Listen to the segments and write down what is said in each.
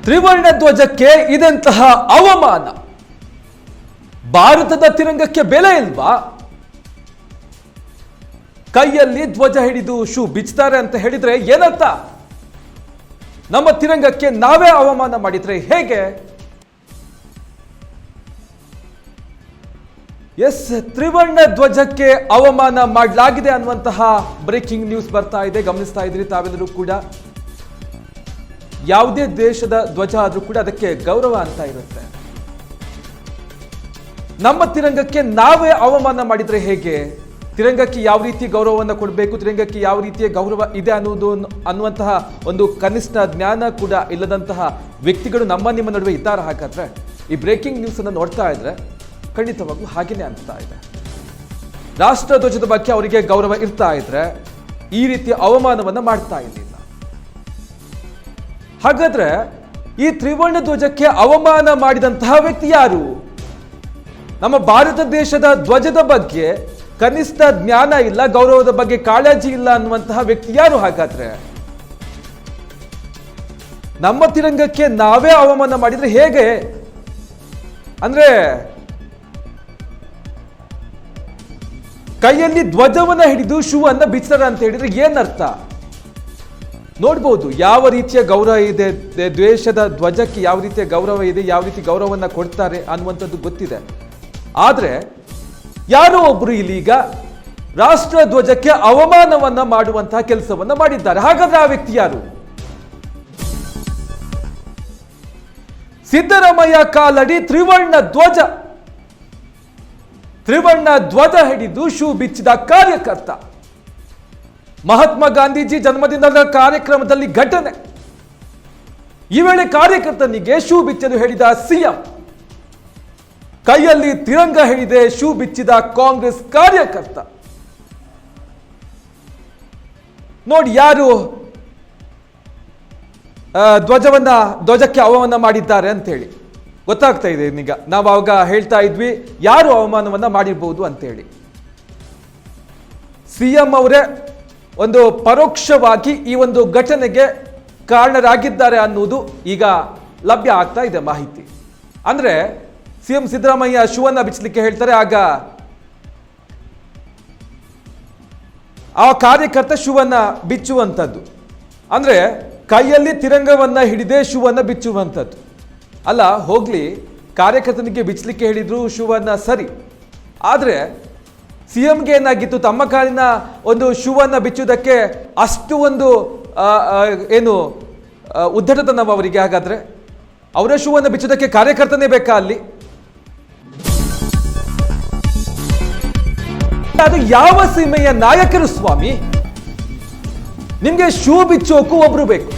ತ್ರಿವರ್ಣ ಧ್ವಜಕ್ಕೆ ಇದೆಂತಹ ಅವಮಾನ. ಭಾರತದ ತಿರಂಗಕ್ಕೆ ಬೆಲೆ ಇಲ್ವಾ? ಕೈಯಲ್ಲಿ ಧ್ವಜ ಹಿಡಿದು ಶೂ ಬಿಚ್ತಾರೆ ಅಂತ ಹೇಳಿದ್ರೆ ಏನರ್ಥ? ನಮ್ಮ ತಿರಂಗಕ್ಕೆ ನಾವೇ ಅವಮಾನ ಮಾಡಿದ್ರೆ ಹೇಗೆ? ಎಸ್, ತ್ರಿವರ್ಣ ಧ್ವಜಕ್ಕೆ ಅವಮಾನ ಮಾಡಲಾಗಿದೆ ಅನ್ನುವಂತಹ ಬ್ರೇಕಿಂಗ್ ನ್ಯೂಸ್ ಬರ್ತಾ ಇದೆ. ಗಮನಿಸ್ತಾ ಇದ್ರಿ ತಾವೆಲ್ಲರೂ ಕೂಡ. ಯಾವುದೇ ದೇಶದ ಧ್ವಜ ಆದ್ರೂ ಕೂಡ ಅದಕ್ಕೆ ಗೌರವ ಅಂತ ಇರುತ್ತೆ. ನಮ್ಮ ತಿರಂಗಕ್ಕೆ ನಾವೇ ಅವಮಾನ ಮಾಡಿದ್ರೆ ಹೇಗೆ? ತಿರಂಗಕ್ಕೆ ಯಾವ ರೀತಿ ಗೌರವವನ್ನು ಕೊಡಬೇಕು, ತಿರಂಗಕ್ಕೆ ಯಾವ ರೀತಿಯ ಗೌರವ ಇದೆ ಅನ್ನುವಂತಹ ಒಂದು ಕನಿಷ್ಠ ಜ್ಞಾನ ಕೂಡ ಇಲ್ಲದಂತಹ ವ್ಯಕ್ತಿಗಳು ನಮ್ಮ ನಿಮ್ಮ ನಡುವೆ ಇದ್ದಾರೆ. ಹಾಗಾದ್ರೆ ಈ ಬ್ರೇಕಿಂಗ್ ನ್ಯೂಸ್ ಅನ್ನು ನೋಡ್ತಾ ಇದ್ರೆ ಖಂಡಿತವಾಗೂ ಹಾಗೇನೆ ಅನಿಸ್ತಾ ಇದೆ. ರಾಷ್ಟ್ರ ಧ್ವಜದ ಬಗ್ಗೆ ಅವರಿಗೆ ಗೌರವ ಇರ್ತಾ ಇದ್ರೆ ಈ ರೀತಿಯ ಅವಮಾನವನ್ನ ಮಾಡ್ತಾ ಇರಲಿಲ್ಲ. ಹಾಗಾದ್ರೆ ಈ ತ್ರಿವರ್ಣ ಧ್ವಜಕ್ಕೆ ಅವಮಾನ ಮಾಡಿದಂತಹ ವ್ಯಕ್ತಿ ಯಾರು? ನಮ್ಮ ಭಾರತ ದೇಶದ ಧ್ವಜದ ಬಗ್ಗೆ ಕನಿಷ್ಠ ಜ್ಞಾನ ಇಲ್ಲ, ಗೌರವದ ಬಗ್ಗೆ ಕಾಳಜಿ ಇಲ್ಲ ಅನ್ನುವಂತಹ ವ್ಯಕ್ತಿ ಯಾರು? ಹಾಗಾದ್ರೆ ನಮ್ಮ ತಿರಂಗಕ್ಕೆ ನಾವೇ ಅವಮಾನ ಮಾಡಿದ್ರೆ ಹೇಗೆ? ಅಂದ್ರೆ ಕೈಯಲ್ಲಿ ಧ್ವಜವನ್ನ ಹಿಡಿದು ಶೂ ಅನ್ನ ಬಿಚ್ಚಾರ ಅಂತ ಹೇಳಿದ್ರೆ ಏನರ್ಥ? ನೋಡ್ಬೋದು ಯಾವ ರೀತಿಯ ಗೌರವ ಇದೆ, ದೇಶದ ಧ್ವಜಕ್ಕೆ ಯಾವ ರೀತಿಯ ಗೌರವ ಇದೆ, ಯಾವ ರೀತಿ ಗೌರವವನ್ನ ಕೊಡ್ತಾರೆ ಅನ್ನುವಂಥದ್ದು ಗೊತ್ತಿದೆ. ಆದ್ರೆ ಯಾರೋ ಒಬ್ರು ಇಲ್ಲೀಗ ರಾಷ್ಟ್ರ ಧ್ವಜಕ್ಕೆ ಅವಮಾನವನ್ನ ಮಾಡುವಂತಹ ಕೆಲಸವನ್ನ ಮಾಡಿದ್ದಾರೆ. ಹಾಗಾದ್ರೆ ಆ ವ್ಯಕ್ತಿ ಯಾರು? ಸಿದ್ದರಾಮಯ್ಯ ಕಾಲಡಿ ತ್ರಿವರ್ಣ ಧ್ವಜ ಹಿಡಿದು ಶೂ ಬಿಚ್ಚಿದ ಕಾರ್ಯಕರ್ತ. ಮಹಾತ್ಮ ಗಾಂಧೀಜಿ ಜನ್ಮದಿನದ ಕಾರ್ಯಕ್ರಮದಲ್ಲಿ ಘಟನೆ. ಈ ವೇಳೆ ಕಾರ್ಯಕರ್ತನಿಗೆ ಶೂ ಬಿಚ್ಚಲು ಹೇಳಿದ ಸಿಎಂ. ಕೈಯಲ್ಲಿ ತಿರಂಗ ಹಿಡಿದೆ ಶೂ ಬಿಚ್ಚಿದ ಕಾಂಗ್ರೆಸ್ ಕಾರ್ಯಕರ್ತ. ನೋಡಿ ಯಾರು ಧ್ವಜಕ್ಕೆ ಅವಮಾನ ಮಾಡಿದ್ದಾರೆ ಅಂತ ಹೇಳಿ ಗೊತ್ತಾಗ್ತಾ ಇದೆ. ಈಗ ನಾವು ಆವಾಗ ಹೇಳ್ತಾ ಇದ್ವಿ ಯಾರು ಅವಮಾನವನ್ನ ಮಾಡಿರ್ಬೋದು ಅಂತ ಹೇಳಿ. ಸಿಎಂ ಅವರೇ ಒಂದು ಪರೋಕ್ಷವಾಗಿ ಈ ಒಂದು ಘಟನೆಗೆ ಕಾರಣರಾಗಿದ್ದಾರೆ ಅನ್ನುವುದು ಈಗ ಲಭ್ಯ ಆಗ್ತಾ ಇದೆ ಮಾಹಿತಿ. ಅಂದ್ರೆ ಸಿಎಂ ಸಿದ್ದರಾಮಯ್ಯ ಶೂವನ್ನ ಬಿಚ್ಚಲಿಕ್ಕೆ ಹೇಳ್ತಾರೆ, ಆಗ ಆ ಕಾರ್ಯಕರ್ತ ಶೂವನ್ನ ಬಿಚ್ಚುವಂಥದ್ದು. ಅಂದ್ರೆ ಕೈಯಲ್ಲಿ ತಿರಂಗವನ್ನ ಹಿಡಿದೇ ಶೂವನ್ನ ಬಿಚ್ಚುವಂಥದ್ದು. ಅಲ್ಲ ಹೋಗ್ಲಿ, ಕಾರ್ಯಕರ್ತನಿಗೆ ಬಿಚ್ಚಲಿಕ್ಕೆ ಹೇಳಿದ್ರು ಶೂವನ್ನ ಸರಿ. ಆದ್ರೆ ಸಿಎಂಗೆ ಏನಾಗಿತ್ತು, ತಮ್ಮ ಕಾಲಿನ ಒಂದು ಶೂವನ್ನ ಬಿಚ್ಚುವುದಕ್ಕೆ ಅಷ್ಟು ಒಂದು ಉದ್ದಟತನ ಅವರಿಗೆ? ಹಾಗಾದ್ರೆ ಅವರ ಶೂವನ್ನ ಬಿಚ್ಚುವುದಕ್ಕೆ ಕಾರ್ಯಕರ್ತನೇ ಬೇಕಾ ಅಲ್ಲಿ? ಅದು ಯಾವ ಸೀಮೆಯ ನಾಯಕರು ಸ್ವಾಮಿ? ನಿಮ್ಗೆ ಶೂ ಬಿಚ್ಚೋಕು ಒಬ್ರು ಬೇಕು.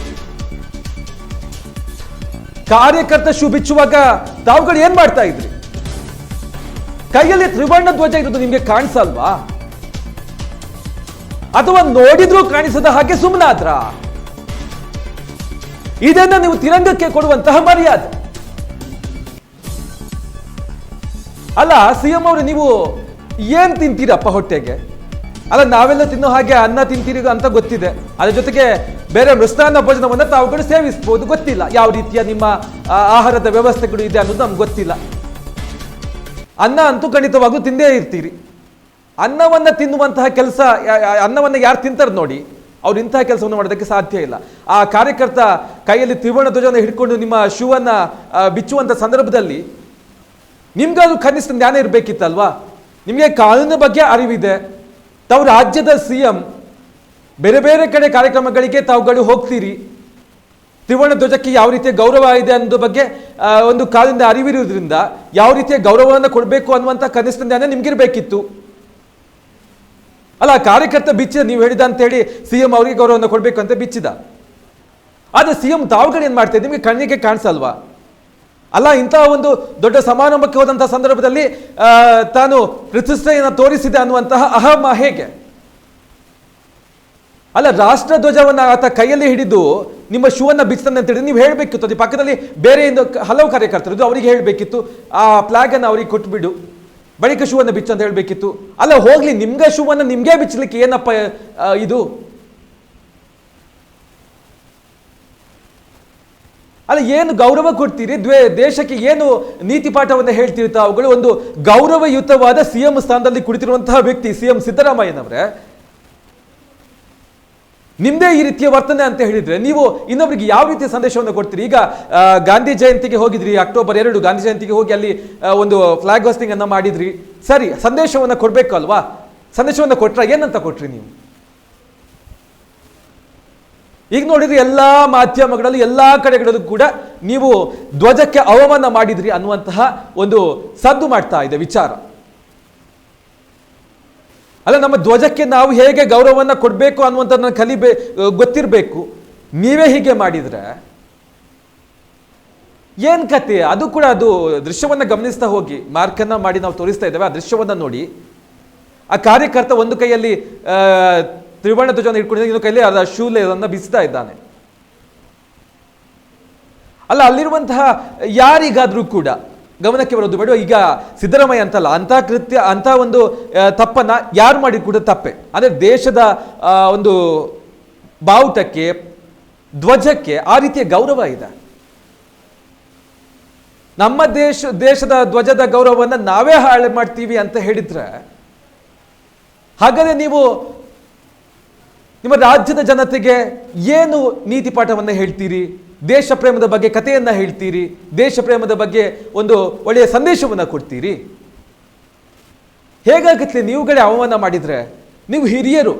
ಕಾರ್ಯಕರ್ತ ಶೂ ಬಿಚ್ಚುವಾಗ ತಾವುಗಳು ಏನ್ ಮಾಡ್ತಾ ಇದ್ರಿ? ಕೈಯಲ್ಲಿ ತ್ರಿವರ್ಣ ಧ್ವಜ ಇರೋದು ನಿಮ್ಗೆ ಕಾಣಿಸಲ್ವಾ? ಅಥವಾ ನೋಡಿದ್ರೂ ಕಾಣಿಸದ ಹಾಗೆ ಸುಮ್ಮನಾದ್ರ? ಇದನ್ನ ನೀವು ತಿರಂಗಕ್ಕೆ ಕೊಡುವಂತಹ ಮರ್ಯಾದೆ ಅಲ್ಲ. ಸಿಎಂ ಅವರು ನೀವು ಏನ್ ತಿಂತೀರಪ್ಪ ಹೊಟ್ಟೆಗೆ? ಅಲ್ಲ ನಾವೆಲ್ಲ ತಿನ್ನೋ ಹಾಗೆ ಅನ್ನ ತಿಂತೀರಿ ಅಂತ ಗೊತ್ತಿದೆ. ಅದ್ರ ಜೊತೆಗೆ ಬೇರೆ ಮೃಷ್ಟಾನ್ನ ಭೋಜನವನ್ನ ತಾವುಗಳು ಸೇವಿಸಬಹುದು, ಗೊತ್ತಿಲ್ಲ ಯಾವ ರೀತಿಯ ನಿಮ್ಮ ಆಹಾರದ ವ್ಯವಸ್ಥೆಗಳು ಇದೆ ಅನ್ನೋದು ನಮ್ಗೆ ಗೊತ್ತಿಲ್ಲ. ಅನ್ನ ಅಂತೂ ಖಂಡಿತವಾಗ್ಲೂ ತಿಂದೇ ಇರ್ತೀರಿ. ಅನ್ನವನ್ನ ತಿನ್ನುವಂತಹ ಕೆಲಸ, ಅನ್ನವನ್ನ ಯಾರು ತಿಂತಾರೆ ನೋಡಿ, ಅವ್ರು ಇಂತಹ ಕೆಲಸವನ್ನು ಮಾಡೋದಕ್ಕೆ ಸಾಧ್ಯ ಇಲ್ಲ. ಆ ಕಾರ್ಯಕರ್ತ ಕೈಯಲ್ಲಿ ತ್ರಿವರ್ಣ ಧ್ವಜವನ್ನು ಹಿಡ್ಕೊಂಡು ನಿಮ್ಮ ಶೂವನ್ನ ಬಿಚ್ಚುವಂತ ಸಂದರ್ಭದಲ್ಲಿ ನಿಮ್ಗದು ಕನಿಷ್ಠ ಜ್ಞಾನ ಇರಬೇಕಿತ್ತಲ್ವಾ? ನಿಮಗೆ ಕಾನೂನಿನ ಬಗ್ಗೆ ಅರಿವಿದೆ. ತಾವು ರಾಜ್ಯದ ಸಿಎಂ, ಬೇರೆ ಬೇರೆ ಕಡೆ ಕಾರ್ಯಕ್ರಮಗಳಿಗೆ ತಾವುಗಳು ಹೋಗ್ತೀರಿ. ತ್ರಿವರ್ಣ ಧ್ವಜಕ್ಕೆ ಯಾವ ರೀತಿಯ ಗೌರವ ಇದೆ ಅನ್ನೋದ್ರ ಬಗ್ಗೆ ಒಂದು ಕಾಲದಿಂದ ಅರಿವಿರುವುದರಿಂದ ಯಾವ ರೀತಿಯ ಗೌರವವನ್ನು ಕೊಡಬೇಕು ಅನ್ನುವಂಥ ಕನಿಷ್ಠ ಜ್ಞಾನ ನಿಮ್ಗಿರ್ಬೇಕಿತ್ತು ಅಲ್ಲ. ಕಾರ್ಯಕರ್ತ ಬಿಚ್ಚಿದ, ನೀವು ಹೇಳಿದ ಅಂತ ಹೇಳಿ ಸಿಎಂ ಅವರಿಗೆ ಗೌರವವನ್ನು ಕೊಡಬೇಕು ಅಂತ ಬಿಚ್ಚಿದ. ಆದ್ರೆ ಸಿಎಂ ತಾವುಗಳು ಏನ್ ಮಾಡ್ತಾ ಇದ್ದೀವಿ, ನಿಮಗೆ ಕಣ್ಣಿಗೆ ಕಾಣಿಸಲ್ವಾ? ಅಲ್ಲ, ಇಂತಹ ಒಂದು ದೊಡ್ಡ ಸಮಾರಂಭಕ್ಕೆ ಹೋದಂತಹ ಸಂದರ್ಭದಲ್ಲಿ ತಾನು ಪ್ರತಿಷ್ಠೆಯನ್ನು ತೋರಿಸಿದೆ ಅನ್ನುವಂತಹ ಅಹಮ ಹೇಗೆ? ಅಲ್ಲ, ರಾಷ್ಟ್ರ ಧ್ವಜವನ್ನ ಆತ ಕೈಯಲ್ಲಿ ಹಿಡಿದು ನಿಮ್ಮ ಶೂವನ್ನ ಬಿಚ್ತಾನೆ ಅಂತ ಹೇಳಿ ನೀವು ಹೇಳಬೇಕಿತ್ತು. ಅದೇ ಪಕ್ಕದಲ್ಲಿ ಬೇರೆ ಹಲವು ಕಾರ್ಯಕರ್ತರು ಅವರಿಗೆ ಹೇಳಬೇಕಿತ್ತು, ಆ ಫ್ಲಾಗ್ ಅನ್ನು ಅವರಿಗೆ ಕೊಟ್ಬಿಡು, ಬಳಿಕ ಶೂವನ್ನ ಬಿಚ್ಚು ಅಂತ ಹೇಳಬೇಕಿತ್ತು. ಅಲ್ಲ ಹೋಗ್ಲಿ, ನಿಮ್ಗೆ ಶೂವನ್ನ ನಿಮ್ಗೆ ಬಿಚ್ಚಲಿಕ್ಕೆ ಏನಪ್ಪ ಇದು? ಅಲ್ಲ, ಏನು ಗೌರವ ಕೊಡ್ತೀರಿ? ದೇಶಕ್ಕೆ ಏನು ನೀತಿ ಪಾಠವನ್ನು ಹೇಳ್ತೀರಿ ತಾವುಗಳು? ಒಂದು ಗೌರವಯುತವಾದ ಸಿಎಂ ಸ್ಥಾನದಲ್ಲಿ ಕುಳಿತಿರುವಂತಹ ವ್ಯಕ್ತಿ ಸಿಎಂ ಸಿದ್ದರಾಮಯ್ಯನವರೇ, ನಿಮ್ದೇ ಈ ರೀತಿಯ ವರ್ತನೆ ಅಂತ ಹೇಳಿದ್ರೆ ನೀವು ಇನ್ನೊಬ್ಬರಿಗೆ ಯಾವ ರೀತಿಯ ಸಂದೇಶವನ್ನು ಕೊಡ್ತೀರಿ? ಈಗ ಗಾಂಧಿ ಜಯಂತಿಗೆ ಹೋಗಿದ್ರಿ, ಅಕ್ಟೋಬರ್ 2 ಗಾಂಧಿ ಜಯಂತಿಗೆ ಹೋಗಿ ಅಲ್ಲಿ ಒಂದು ಫ್ಲಾಗ್ ಹೋಸ್ಟಿಂಗ್ ಅನ್ನ ಮಾಡಿದ್ರಿ, ಸರಿ, ಸಂದೇಶವನ್ನು ಕೊಡ್ಬೇಕು ಅಲ್ವಾ? ಸಂದೇಶವನ್ನು ಕೊಟ್ರ, ಏನಂತ ಕೊಟ್ರಿ ನೀವು? ಈಗ ನೋಡಿದ್ರೆ ಎಲ್ಲಾ ಮಾಧ್ಯಮಗಳಲ್ಲಿ ಎಲ್ಲಾ ಕಡೆಗಳಲ್ಲೂ ಕೂಡ ನೀವು ಧ್ವಜಕ್ಕೆ ಅವಮಾನ ಮಾಡಿದ್ರಿ ಅನ್ನುವಂತಹ ಒಂದು ಸದ್ದು ಮಾಡ್ತಾ ಇದೆ ವಿಚಾರ. ಅಲ್ಲ, ನಮ್ಮ ಧ್ವಜಕ್ಕೆ ನಾವು ಹೇಗೆ ಗೌರವವನ್ನು ಕೊಡಬೇಕು ಅನ್ನುವಂಥದ್ದನ್ನ ಗೊತ್ತಿರಬೇಕು. ನೀವೇ ಹೀಗೆ ಮಾಡಿದ್ರೆ ಏನ್ ಕತೆ? ಅದು ಕೂಡ ಅದು ದೃಶ್ಯವನ್ನ ಗಮನಿಸ್ತಾ ಹೋಗಿ, ಮಾರ್ಕನ್ನ ಮಾಡಿ ನಾವು ತೋರಿಸ್ತಾ ಇದ್ದೇವೆ, ಆ ದೃಶ್ಯವನ್ನ ನೋಡಿ. ಆ ಕಾರ್ಯಕರ್ತ ಒಂದು ಕೈಯಲ್ಲಿ ತ್ರಿವರ್ಣ ಧ್ವಜವನ್ನು ಇಟ್ಕೊಂಡಿದ್ದಾನೆ, ಇನ್ನೊಂದು ಕೈಯಲ್ಲಿ ಅದರ ಶೂಲೆಯನ್ನು ಬಿಸ್ತಾ ಇದ್ದಾನೆ. ಅಲ್ಲ, ಅಲ್ಲಿರುವಂತಹ ಯಾರಿಗಾದ್ರೂ ಕೂಡ ಗಮನಕ್ಕೆ ಬರೋದು ಬೇಡ. ಈಗ ಸಿದ್ದರಾಮಯ್ಯ ಅಂತಲ್ಲ, ಅಂತ ಒಂದು ತಪ್ಪನ್ನ ಯಾರು ಮಾಡಿ ಕೂಡ ತಪ್ಪೆ. ಅಂದ್ರೆ ದೇಶದ ಒಂದು ಬಾವುಟಕ್ಕೆ, ಧ್ವಜಕ್ಕೆ ಆ ರೀತಿಯ ಗೌರವ ಇದೆ. ನಮ್ಮ ದೇಶದ ಧ್ವಜದ ಗೌರವವನ್ನು ನಾವೇ ಹಾಳು ಮಾಡ್ತೀವಿ ಅಂತ ಹೇಳಿದ್ರೆ, ಹಾಗಾದ್ರೆ ನೀವು ನಿಮ್ಮ ರಾಜ್ಯದ ಜನತೆಗೆ ಏನು ನೀತಿ ಪಾಠವನ್ನು ಹೇಳ್ತೀರಿ? ದೇಶ ಪ್ರೇಮದ ಬಗ್ಗೆ ಕಥೆಯನ್ನ ಹೇಳ್ತೀರಿ? ದೇಶ ಪ್ರೇಮದ ಬಗ್ಗೆ ಒಂದು ಒಳ್ಳೆಯ ಸಂದೇಶವನ್ನು ಕೊಡ್ತೀರಿ? ಹೇಗಾಗುತ್ತೆ ನೀವುಗಳೇ ಅವಮಾನ ಮಾಡಿದ್ರೆ? ನೀವು ಹಿರಿಯರು,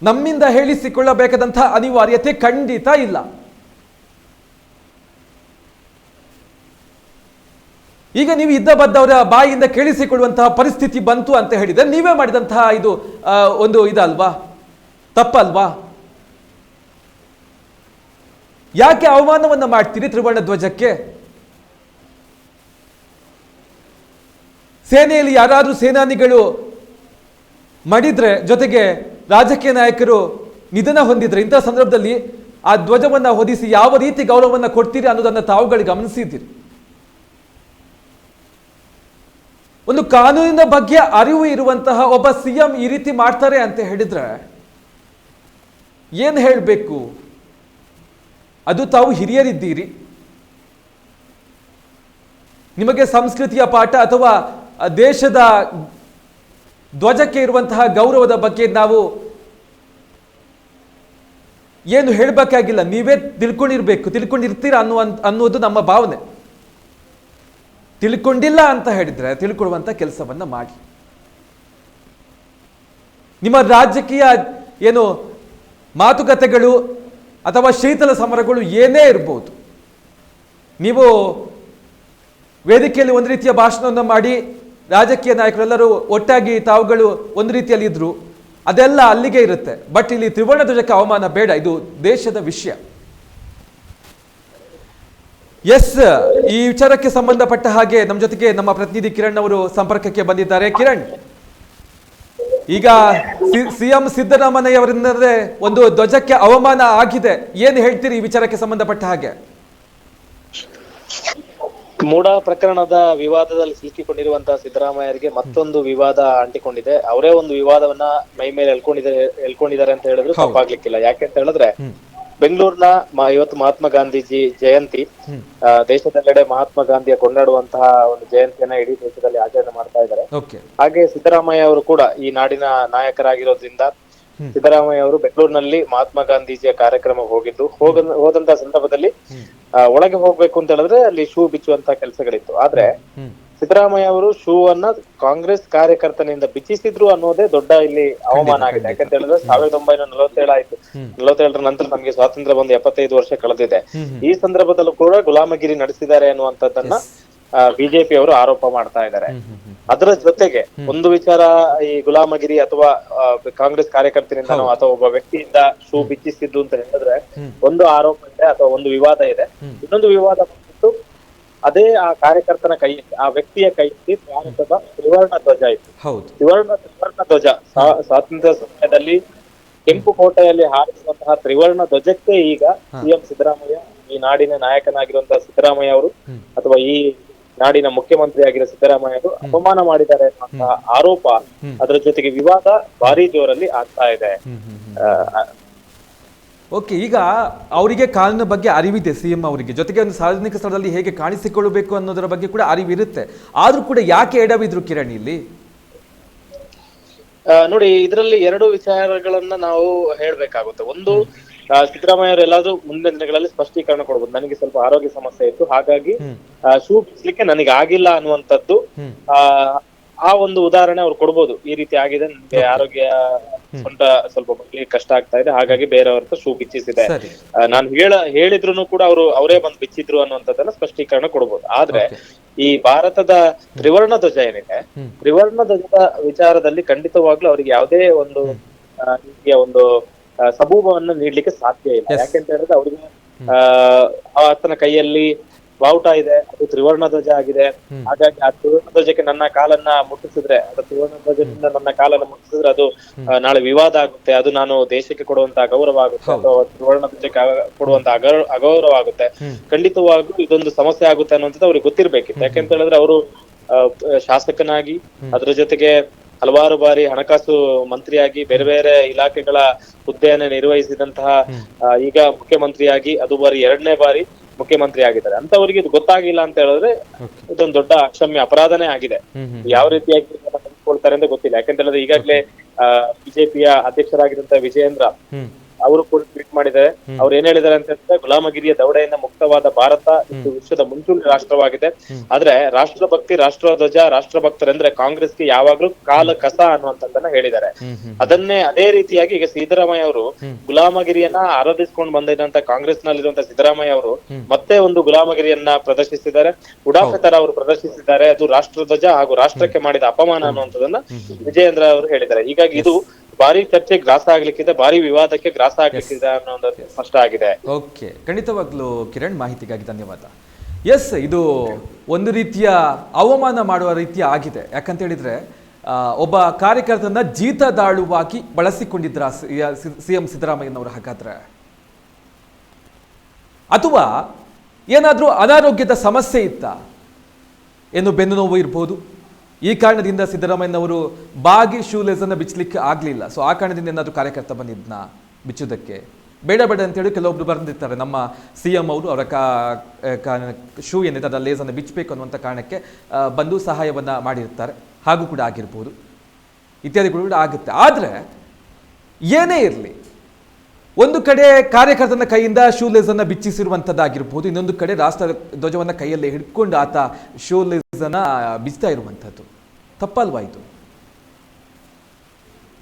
ನಮ್ಮಿಂದ ಹೇಳಿಸಿಕೊಳ್ಳಬೇಕಾದಂತಹ ಅನಿವಾರ್ಯತೆ ಖಂಡಿತ ಇಲ್ಲ. ಈಗ ನೀವು ಇದ್ದ ಬದ್ದವರ ಬಾಯಿಯಿಂದ ಕೇಳಿಸಿಕೊಳ್ಳುವಂತಹ ಪರಿಸ್ಥಿತಿ ಬಂತು ಅಂತ ಹೇಳಿದ್ರೆ ನೀವೇ ಮಾಡಿದಂತಹ ಇದು ಒಂದು ಇದಲ್ವಾ, ತಪ್ಪಲ್ವಾ? ಯಾಕೆ ಅವಮಾನವನ್ನ ಮಾಡ್ತೀರಿ ತ್ರಿವರ್ಣ ಧ್ವಜಕ್ಕೆ? ಸೇನೆಯಲ್ಲಿ ಯಾರಾದ್ರೂ ಸೇನಾನಿಗಳು ಮಾಡಿದ್ರೆ, ಜೊತೆಗೆ ರಾಜಕೀಯ ನಾಯಕರು ನಿಧನ ಹೊಂದಿದ್ರೆ, ಇಂತಹ ಸಂದರ್ಭದಲ್ಲಿ ಆ ಧ್ವಜವನ್ನ ಹೊದಿಸಿ ಯಾವ ರೀತಿ ಗೌರವವನ್ನ ಕೊಡ್ತೀರಿ ಅನ್ನೋದನ್ನ ತಾವುಗಳು ಗಮನಿಸಿದ್ದೀರಿ. ಒಂದು ಕಾನೂನಿನ ಬಗ್ಗೆ ಅರಿವು ಇರುವಂತಹ ಒಬ್ಬ ಸಿಎಂ ಈ ರೀತಿ ಮಾಡ್ತಾರೆ ಅಂತ ಹೇಳಿದ್ರೆ ಏನ್ ಹೇಳಬೇಕು? ಅದು ತಾವು ಹಿರಿಯರಿದ್ದೀರಿ, ನಿಮಗೆ ಸಂಸ್ಕೃತಿಯ ಪಾಠ ಅಥವಾ ದೇಶದ ಧ್ವಜಕ್ಕೆ ಇರುವಂತಹ ಗೌರವದ ಬಗ್ಗೆ ನಾವು ಏನು ಹೇಳಬೇಕಾಗಿಲ್ಲ, ನೀವೇ ತಿಳ್ಕೊಂಡಿರ್ತೀರಾ ಅನ್ನೋದು ನಮ್ಮ ಭಾವನೆ. ತಿಳ್ಕೊಂಡಿಲ್ಲ ಅಂತ ಹೇಳಿದ್ರೆ ತಿಳ್ಕೊಳ್ಳುವಂತ ಕೆಲಸವನ್ನ ಮಾಡಿ. ನಿಮ್ಮ ರಾಜಕೀಯ ಏನು ಮಾತುಕತೆಗಳು ಅಥವಾ ಶೀತಲ ಸಮರಗಳು ಏನೇ ಇರಬಹುದು, ನೀವು ವೇದಿಕೆಯಲ್ಲಿ ಒಂದು ರೀತಿಯ ಭಾಷಣವನ್ನು ಮಾಡಿ ರಾಜಕೀಯ ನಾಯಕರೆಲ್ಲರೂ ಒಟ್ಟಾಗಿ ತಾವುಗಳು ಒಂದು ರೀತಿಯಲ್ಲಿ ಇದ್ರು, ಅದೆಲ್ಲ ಅಲ್ಲಿಗೆ ಇರುತ್ತೆ. ಬಟ್ ಇಲ್ಲಿ ತ್ರಿವರ್ಣ ಧ್ವಜಕ್ಕೆ ಅವಮಾನ ಬೇಡ, ಇದು ದೇಶದ ವಿಷಯ. ಎಸ್, ಈ ವಿಚಾರಕ್ಕೆ ಸಂಬಂಧಪಟ್ಟ ಹಾಗೆ ನಮ್ಮ ಜೊತೆಗೆ ನಮ್ಮ ಪ್ರತಿನಿಧಿ ಕಿರಣ್ ಅವರು ಸಂಪರ್ಕಕ್ಕೆ ಬಂದಿದ್ದಾರೆ. ಕಿರಣ್, ಈಗ ಸಿಎಂ ಸಿದ್ದರಾಮಯ್ಯ ಅವರಿಂದಲೇ ಒಂದು ಧ್ವಜಕ್ಕೆ ಅವಮಾನ ಆಗಿದೆ, ಏನು ಹೇಳ್ತೀರಿ ಈ ವಿಚಾರಕ್ಕೆ ಸಂಬಂಧಪಟ್ಟ ಹಾಗೆ? ಮೂಡ ಪ್ರಕರಣದ ವಿವಾದದಲ್ಲಿ ಸಿಲುಕಿಕೊಂಡಿರುವಂತಹ ಸಿದ್ದರಾಮಯ್ಯರಿಗೆ ಮತ್ತೊಂದು ವಿವಾದ ಅಂಟಿಕೊಂಡಿದೆ. ಅವರೇ ಒಂದು ವಿವಾದವನ್ನ ಮೈ ಮೇಲೆ ಎಳ್ಕೊಂಡಿದ್ದಾರೆ ಅಂತ ಹೇಳಿದ್ರು ತಪ್ಪಾಗ್ಲಿಕ್ಕಿಲ್ಲ. ಯಾಕೆ ಅಂತ ಹೇಳಿದ್ರೆ, ಬೆಂಗಳೂರಿನ ಇವತ್ತು ಮಹಾತ್ಮ ಗಾಂಧೀಜಿ ಜಯಂತಿ, ದೇಶದೆಲ್ಲೆಡೆ ಮಹಾತ್ಮ ಗಾಂಧಿಯ ಕೊಂಡಾಡುವಂತಹ ಒಂದು ಜಯಂತಿಯನ್ನ ಇಡೀ ದೇಶದಲ್ಲಿ ಆಚರಣೆ ಮಾಡ್ತಾ ಇದ್ದಾರೆ. ಹಾಗೆ ಸಿದ್ದರಾಮಯ್ಯ ಅವರು ಕೂಡ ಈ ನಾಡಿನ ನಾಯಕರಾಗಿರೋದ್ರಿಂದ ಸಿದ್ದರಾಮಯ್ಯ ಅವರು ಬೆಂಗಳೂರಿನಲ್ಲಿ ಮಹಾತ್ಮ ಗಾಂಧೀಜಿಯ ಕಾರ್ಯಕ್ರಮಕ್ಕೆ ಹೋದಂತ ಸಂದರ್ಭದಲ್ಲಿ ಒಳಗೆ ಹೋಗ್ಬೇಕು ಅಂತ ಹೇಳಿದ್ರೆ ಅಲ್ಲಿ ಶೂ ಬಿಚ್ಚುವಂತ ಕೆಲಸಗಳಿತ್ತು. ಆದ್ರೆ ಸಿದ್ದರಾಮಯ್ಯ ಅವರು ಶೂ ಅನ್ನ ಕಾಂಗ್ರೆಸ್ ಕಾರ್ಯಕರ್ತನಿಂದ ಬಿಚ್ಚಿಸಿದ್ರು ಅನ್ನೋದೇ ದೊಡ್ಡ ಇಲ್ಲಿ ಅವಮಾನ ಆಗಿದೆ. ಯಾಕಂತ ಹೇಳಿದ್ರೆ 1947 ಆಯ್ತು, 47ರ ನಂತರ ನಮಗೆ ಸ್ವಾತಂತ್ರ್ಯ ಬಂದು 75 ವರ್ಷ ಕಳೆದಿದೆ. ಈ ಸಂದರ್ಭದಲ್ಲೂ ಕೂಡ ಗುಲಾಮಗಿರಿ ನಡೆಸಿದ್ದಾರೆ ಅನ್ನುವಂಥದ್ದನ್ನ ಬಿಜೆಪಿ ಅವರು ಆರೋಪ ಮಾಡ್ತಾ ಇದ್ದಾರೆ. ಅದರ ಜೊತೆಗೆ ಒಂದು ವಿಚಾರ, ಈ ಗುಲಾಮಗಿರಿ ಅಥವಾ ಕಾಂಗ್ರೆಸ್ ಕಾರ್ಯಕರ್ತನಿಂದ ಅಥವಾ ಒಬ್ಬ ವ್ಯಕ್ತಿಯಿಂದ ಶೂ ಬಿಚ್ಚಿಸಿದ್ದು ಅಂತ ಹೇಳಿದ್ರೆ ಒಂದು ಆರೋಪ ಇದೆ ಅಥವಾ ಒಂದು ವಿವಾದ ಇದೆ. ಇನ್ನೊಂದು ವಿವಾದ ಬಂದ್ಬಿಟ್ಟು ಅದೇ ಆ ಕಾರ್ಯಕರ್ತನ ಕೈಯಲ್ಲಿ, ಆ ವ್ಯಕ್ತಿಯ ಕೈಯಲ್ಲಿ ಭಾರತದ ತ್ರಿವರ್ಣ ಧ್ವಜ ಇತ್ತು. ತ್ರಿವರ್ಣ ಧ್ವಜ ಸ್ವಾತಂತ್ರ್ಯ ಸಮಯದಲ್ಲಿ ಕೆಂಪು ಕೋಟೆಯಲ್ಲಿ ಹಾರಿಸುವಂತಹ ತ್ರಿವರ್ಣ ಧ್ವಜಕ್ಕೆ ಈಗ ಸಿಎಂ ಸಿದ್ದರಾಮಯ್ಯ, ಈ ನಾಡಿನ ನಾಯಕನಾಗಿರುವಂತಹ ಸಿದ್ದರಾಮಯ್ಯ ಅವರು ಅಥವಾ ಈ ನಾಡಿನ ಮುಖ್ಯಮಂತ್ರಿ ಆಗಿರೋ ಸಿದ್ದರಾಮಯ್ಯ ಅವರು ಅಪಮಾನ ಮಾಡಿದ್ದಾರೆ ಅನ್ನುವಂತಹ ಆರೋಪ, ಅದರ ಜೊತೆಗೆ ವಿವಾದ ಭಾರಿ ಜೋರಲ್ಲಿ ಆಗ್ತಾ ಇದೆ. ಓಕೆ, ಈಗ ಅವರಿಗೆ ಕಾನೂನಿನ ಬಗ್ಗೆ ಅರಿವಿದೆ ಸಿಎಂ ಅವರಿಗೆ, ಜೊತೆಗೆ ಒಂದು ಸಾರ್ವಜನಿಕ ಸ್ಥಳದಲ್ಲಿ ಹೇಗೆ ಕಾಣಿಸಿಕೊಳ್ಳಬೇಕು ಅನ್ನೋದರ ಬಗ್ಗೆ ಕೂಡ ಅರಿವಿರುತ್ತೆ. ಆದ್ರೂ ಕೂಡ ಯಾಕೆ ಎಡವಿದ್ರು ಕಿರಣ್ ಇಲ್ಲಿ? ನೋಡಿ, ಇದರಲ್ಲಿ ಎರಡು ವಿಚಾರಗಳನ್ನ ನಾವು ಹೇಳ್ಬೇಕಾಗುತ್ತೆ. ಒಂದು, ಸಿದ್ದರಾಮಯ್ಯ ಅವರು ಎಲ್ಲಾದ್ರೂ ಮುಂದಿನ ದಿನಗಳಲ್ಲಿ ಸ್ಪಷ್ಟೀಕರಣ ಕೊಡ್ಬೋದು. ನನಗೆ ಸ್ವಲ್ಪ ಆರೋಗ್ಯ ಸಮಸ್ಯೆ ಇತ್ತು, ಹಾಗಾಗಿ ಶೂ ಬಿಡಿಸ್ಲಿಕ್ಕೆ ನನಗೆ ಆಗಿಲ್ಲ ಅನ್ನುವಂಥದ್ದು ಆ ಒಂದು ಉದಾಹರಣೆ ಅವ್ರು ಕೊಡ್ಬೋದು. ಈ ರೀತಿ ಆಗಿದೆ, ನನಗೆ ಆರೋಗ್ಯ ಸೊಂಟ ಸ್ವಲ್ಪ ಮಕ್ಕಳಿಗೆ ಕಷ್ಟ ಆಗ್ತಾ ಇದೆ, ಹಾಗಾಗಿ ಬೇರೆಯವ್ರ ಹತ್ರ ಶೂ ಬಿಚ್ಚಿಸಿದೆ, ನಾನು ಹೇಳಿದ್ರು ಕೂಡ ಅವರೇ ಬಂದು ಬಿಚ್ಚಿದ್ರು ಅನ್ನುವಂಥದ್ದನ್ನ ಸ್ಪಷ್ಟೀಕರಣ ಕೊಡ್ಬೋದು. ಆದ್ರೆ ಈ ಭಾರತದ ತ್ರಿವರ್ಣ ಧ್ವಜ ಏನಿದೆ, ತ್ರಿವರ್ಣ ಧ್ವಜದ ವಿಚಾರದಲ್ಲಿ ಖಂಡಿತವಾಗ್ಲೂ ಅವ್ರಿಗೆ ಯಾವುದೇ ಒಂದು ರೀತಿಯ ಒಂದು ಸಬೂಬವನ್ನು ನೀಡ್ಲಿಕ್ಕೆ ಸಾಧ್ಯ ಇಲ್ಲ. ಯಾಕೆಂತ ಹೇಳಿದ್ರೆ ಅವ್ರಿಗೆ ಆತನ ಕೈಯಲ್ಲಿ ಬಾವುಟ ಇದೆ, ಅದು ತ್ರಿವರ್ಣ ಧ್ವಜ ಆಗಿದೆ. ಹಾಗಾಗಿ ಆ ತ್ರಿವರ್ಣ ಧ್ವಜಕ್ಕೆ ನನ್ನ ಕಾಲನ್ನ ಮುಟ್ಟಿಸಿದ್ರೆ, ಅದು ತ್ರಿವರ್ಣ ಧ್ವಜದಿಂದ ನನ್ನ ಕಾಲನ್ನ ಮುಟ್ಟಿಸಿದ್ರೆ ಅದು ನಾಳೆ ವಿವಾದ ಆಗುತ್ತೆ, ಅದು ನಾನು ದೇಶಕ್ಕೆ ಕೊಡುವಂತ ಗೌರವ ಆಗುತ್ತೆ, ಅಥವಾ ತ್ರಿವರ್ಣ ಧ್ವಜಕ್ಕೆ ಕೊಡುವಂತ ಅಗೌರವ ಆಗುತ್ತೆ. ಖಂಡಿತವಾಗ್ಲೂ ಇದೊಂದು ಸಮಸ್ಯೆ ಆಗುತ್ತೆ ಅನ್ನುವಂಥದ್ದು ಅವ್ರಿಗೆ ಗೊತ್ತಿರ್ಬೇಕಿತ್ತು. ಯಾಕೆಂತ ಹೇಳಿದ್ರೆ ಅವರು ಶಾಸಕನಾಗಿ, ಅದ್ರ ಜೊತೆಗೆ ಹಲವಾರು ಬಾರಿ ಹಣಕಾಸು ಮಂತ್ರಿಯಾಗಿ, ಬೇರೆ ಬೇರೆ ಇಲಾಖೆಗಳ ಹುದ್ದೆಯನ್ನು ನಿರ್ವಹಿಸಿದಂತಹ ಈಗ ಮುಖ್ಯಮಂತ್ರಿಯಾಗಿ ಅದು ಬಾರಿ 2ನೇ ಬಾರಿ ಮುಖ್ಯಮಂತ್ರಿ ಆಗಿದ್ದಾರೆ. ಅಂತವರಿಗೆ ಇದು ಗೊತ್ತಾಗಿಲ್ಲ ಅಂತ ಹೇಳಿದ್ರೆ ಇದೊಂದು ದೊಡ್ಡ ಅಕ್ಷಮ್ಯ ಅಪರಾಧನೇ ಆಗಿದೆ. ಯಾವ ರೀತಿಯಾಗಿ ತೆಗೆದುಕೊಳ್ತಾರೆ ಅಂತ ಗೊತ್ತಿಲ್ಲ. ಯಾಕಂತ ಹೇಳಿದ್ರೆ ಈಗಾಗಲೇ ಬಿಜೆಪಿಯ ಅಧ್ಯಕ್ಷರಾಗಿದ್ದಂತ ವಿಜಯೇಂದ್ರ ಅವರು ಕೂಡ ಟ್ವೀಟ್ ಮಾಡಿದ್ದಾರೆ. ಅವ್ರು ಏನ್ ಹೇಳಿದ್ದಾರೆ ಅಂತ ಹೇಳಿದ್ರೆ, ಗುಲಾಮಗಿರಿಯ ದವಡೆಯಿಂದ ಮುಕ್ತವಾದ ಭಾರತ ಇದು ವಿಶ್ವದ ಮುಂಚೂಣಿ ರಾಷ್ಟ್ರವಾಗಿದೆ. ಆದ್ರೆ ರಾಷ್ಟ್ರಭಕ್ತಿ, ರಾಷ್ಟ್ರಧ್ವಜ, ರಾಷ್ಟ್ರಭಕ್ತರೆಂದ್ರೆ ಕಾಂಗ್ರೆಸ್ಗೆ ಯಾವಾಗ್ಲೂ ಕಾಲ ಕಸ ಅನ್ನುವಂಥದ್ದನ್ನ ಹೇಳಿದ್ದಾರೆ. ಅದೇ ರೀತಿಯಾಗಿ ಈಗ ಸಿದ್ದರಾಮಯ್ಯ ಅವರು ಗುಲಾಮಗಿರಿಯನ್ನ ಆರಾಧಿಸ್ಕೊಂಡು ಬಂದಿದ್ದಂತ ಕಾಂಗ್ರೆಸ್ ನಲ್ಲಿರುವಂತಹ ಸಿದ್ದರಾಮಯ್ಯ ಅವರು ಮತ್ತೆ ಒಂದು ಗುಲಾಮಗಿರಿಯನ್ನ ಪ್ರದರ್ಶಿಸಿದ್ದಾರೆ, ಉಡಾಫೆ ತರ ಅವರು ಪ್ರದರ್ಶಿಸಿದ್ದಾರೆ. ಅದು ರಾಷ್ಟ್ರಧ್ವಜ ಹಾಗೂ ರಾಷ್ಟ್ರಕ್ಕೆ ಮಾಡಿದ ಅಪಮಾನ ಅನ್ನುವಂಥದ್ದನ್ನ ವಿಜಯೇಂದ್ರ ಅವರು ಹೇಳಿದ್ದಾರೆ. ಹೀಗಾಗಿ ಇದು ಭಾರಿ ಚರ್ಚೆಗೆ ಗ್ರಾಸ ಆಗ್ಲಿಕ್ಕಿದೆ, ಭಾರಿ ವಿವಾದಕ್ಕೆ ಗ್ರಾಸ ಆಗ್ಲಿಕ್ಕಿದೆ ಅನ್ನೋದು ಸ್ಪಷ್ಟ ಆಗಿದೆ. ಓಕೆ, ಖಂಡಿತವಾಗ್ಲೂ ಕಿರಣ್, ಮಾಹಿತಿಗಾಗಿ ಧನ್ಯವಾದ. ಎಸ್, ಇದು ಒಂದು ರೀತಿಯ ಅವಮಾನ ಮಾಡುವ ರೀತಿ ಆಗಿದೆ. ಯಾಕಂತ ಹೇಳಿದ್ರೆ ಒಬ್ಬ ಕಾರ್ಯಕರ್ತನ ಜೀತದಾಳುವಾಗಿ ಬಳಸಿಕೊಂಡಿದ್ರ ಸಿಎಂ ಸಿದ್ದರಾಮಯ್ಯನವರು ಹಾಗಾದ್ರೆ, ಅಥವಾ ಏನಾದ್ರೂ ಅನಾರೋಗ್ಯದ ಸಮಸ್ಯೆ ಇತ್ತ, ಏನು ಬೆನ್ನು ನೋವು ಇರ್ಬೋದು, ಈ ಕಾರಣದಿಂದ ಸಿದ್ದರಾಮಯ್ಯನವರು ಬಾಗಿ ಶೂಲೇಸ್ ಅನ್ನು ಬಿಚ್ಚಲಿಕ್ಕೆ ಆಗಲಿಲ್ಲ. ಸೊ ಆ ಕಾರಣದಿಂದ ಏನಾದರೂ ಕಾರ್ಯಕರ್ತ ಬಂದಿದ್ನ ಬಿಚ್ಚೋದಕ್ಕೆ ಬೇಡ ಅಂತೇಳಿ ಕೆಲವೊಬ್ರು ಬಂದಿರ್ತಾರೆ. ನಮ್ಮ ಸಿಎಂ ಅವರು ಅವರ ಶೂ ಏನಿದೆ ಅದರ ಲೇಸನ್ನು ಬಿಚ್ಚಬೇಕು ಅನ್ನುವಂಥ ಕಾರಣಕ್ಕೆ ಬಂದು ಸಹಾಯವನ್ನು ಮಾಡಿರ್ತಾರೆ. ಹಾಗೂ ಕೂಡ ಆಗಿರ್ಬೋದು, ಇತ್ಯಾದಿಗಳು ಕೂಡ ಆಗುತ್ತೆ. ಆದರೆ ಏನೇ ಇರಲಿ, ಒಂದು ಕಡೆ ಕಾರ್ಯಕರ್ತನ ಕೈಯಿಂದ ಶೂಲೇಸನ್ನು ಬಿಚ್ಚಿಸಿರುವಂಥದ್ದಾಗಿರ್ಬೋದು, ಇನ್ನೊಂದು ಕಡೆ ರಾಷ್ಟ್ರ ಧ್ವಜವನ್ನು ಕೈಯಲ್ಲಿ ಹಿಡ್ಕೊಂಡು ಆತ ಶೂಲೇಸನ್ನು ಬಿಚ್ತಾ ಇರುವಂಥದ್ದು ತಪ್ಪಲ್ವಾ ಇದು?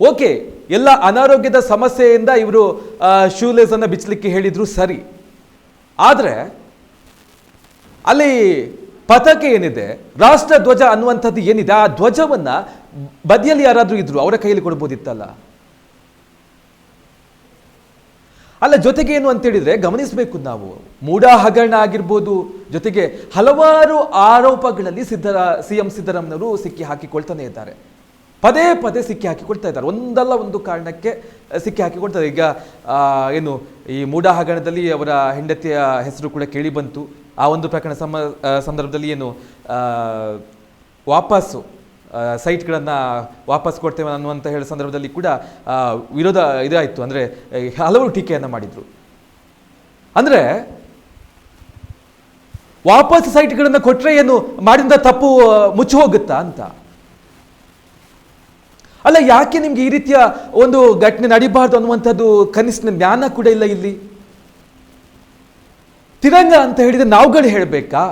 ಓಕೆ, ಎಲ್ಲ ಅನಾರೋಗ್ಯದ ಸಮಸ್ಯೆಯಿಂದ ಇವರು ಶೂಲೇಸನ್ನು ಬಿಚ್ಚಲಿಕ್ಕೆ ಹೇಳಿದ್ರು ಸರಿ. ಆದರೆ ಅಲ್ಲಿ ಪತಾಕ ಏನಿದೆ, ರಾಷ್ಟ್ರ ಧ್ವಜ ಅನ್ನುವಂಥದ್ದು ಏನಿದೆ, ಆ ಧ್ವಜವನ್ನ ಬದಿಯಲ್ಲಿ ಯಾರಾದರೂ ಇದ್ರು ಅವರ ಕೈಯಲ್ಲಿ ಕೊಡ್ಬೋದಿತ್ತಲ್ಲ. ಅಲ್ಲ, ಜೊತೆಗೆ ಏನು ಅಂತೇಳಿದ್ರೆ ಗಮನಿಸಬೇಕು ನಾವು, ಮೂಢ ಹಗರಣ ಆಗಿರ್ಬೋದು, ಜೊತೆಗೆ ಹಲವಾರು ಆರೋಪಗಳಲ್ಲಿ ಸಿಎಂ ಸಿದ್ದರಾಮಯ್ಯನವರು ಸಿಕ್ಕಿ ಹಾಕಿಕೊಳ್ತಾನೆ ಇದ್ದಾರೆ. ಪದೇ ಪದೇ ಸಿಕ್ಕಿ ಹಾಕಿಕೊಳ್ತಾ ಇದ್ದಾರೆ, ಒಂದಲ್ಲ ಒಂದು ಕಾರಣಕ್ಕೆ ಸಿಕ್ಕಿ ಹಾಕಿಕೊಳ್ತಾರೆ. ಈಗ ಏನು ಈ ಮೂಢ ಹಗರಣದಲ್ಲಿ ಅವರ ಹೆಂಡತಿಯ ಹೆಸರು ಕೂಡ ಕೇಳಿ ಬಂತು. ಆ ಒಂದು ಪ್ರಕರಣ ಸಂದರ್ಭದಲ್ಲಿ ಏನು ವಾಪಸ್ಸು ಸೈಟ್ಗಳನ್ನು ವಾಪಸ್ ಕೊಡ್ತೇವೆ ಅನ್ನುವಂಥ ಹೇಳೋ ಸಂದರ್ಭದಲ್ಲಿ ಕೂಡ ವಿರೋಧ ಇದಾಯಿತು. ಅಂದರೆ ಹಲವರು ಟೀಕೆಯನ್ನು ಮಾಡಿದರು. ಅಂದರೆ ವಾಪಸ್ ಸೈಟ್ಗಳನ್ನು ಕೊಟ್ಟರೆ ಏನು ಮಾಡಿದ ತಪ್ಪು ಮುಚ್ಚಿ ಹೋಗುತ್ತಾ ಅಂತ. ಅಲ್ಲ, ಯಾಕೆ ನಿಮ್ಗೆ ಈ ರೀತಿಯ ಒಂದು ಘಟನೆ ನಡಿಬಾರ್ದು ಅನ್ನುವಂಥದ್ದು ಕನಿಷ್ಠ ಜ್ಞಾನ ಕೂಡ ಇಲ್ಲ ಇಲ್ಲಿ? ತಿರಂಗ ಅಂತ ಹೇಳಿದ್ರೆ ನಾವುಗಳು ಹೇಳಬೇಕಾ?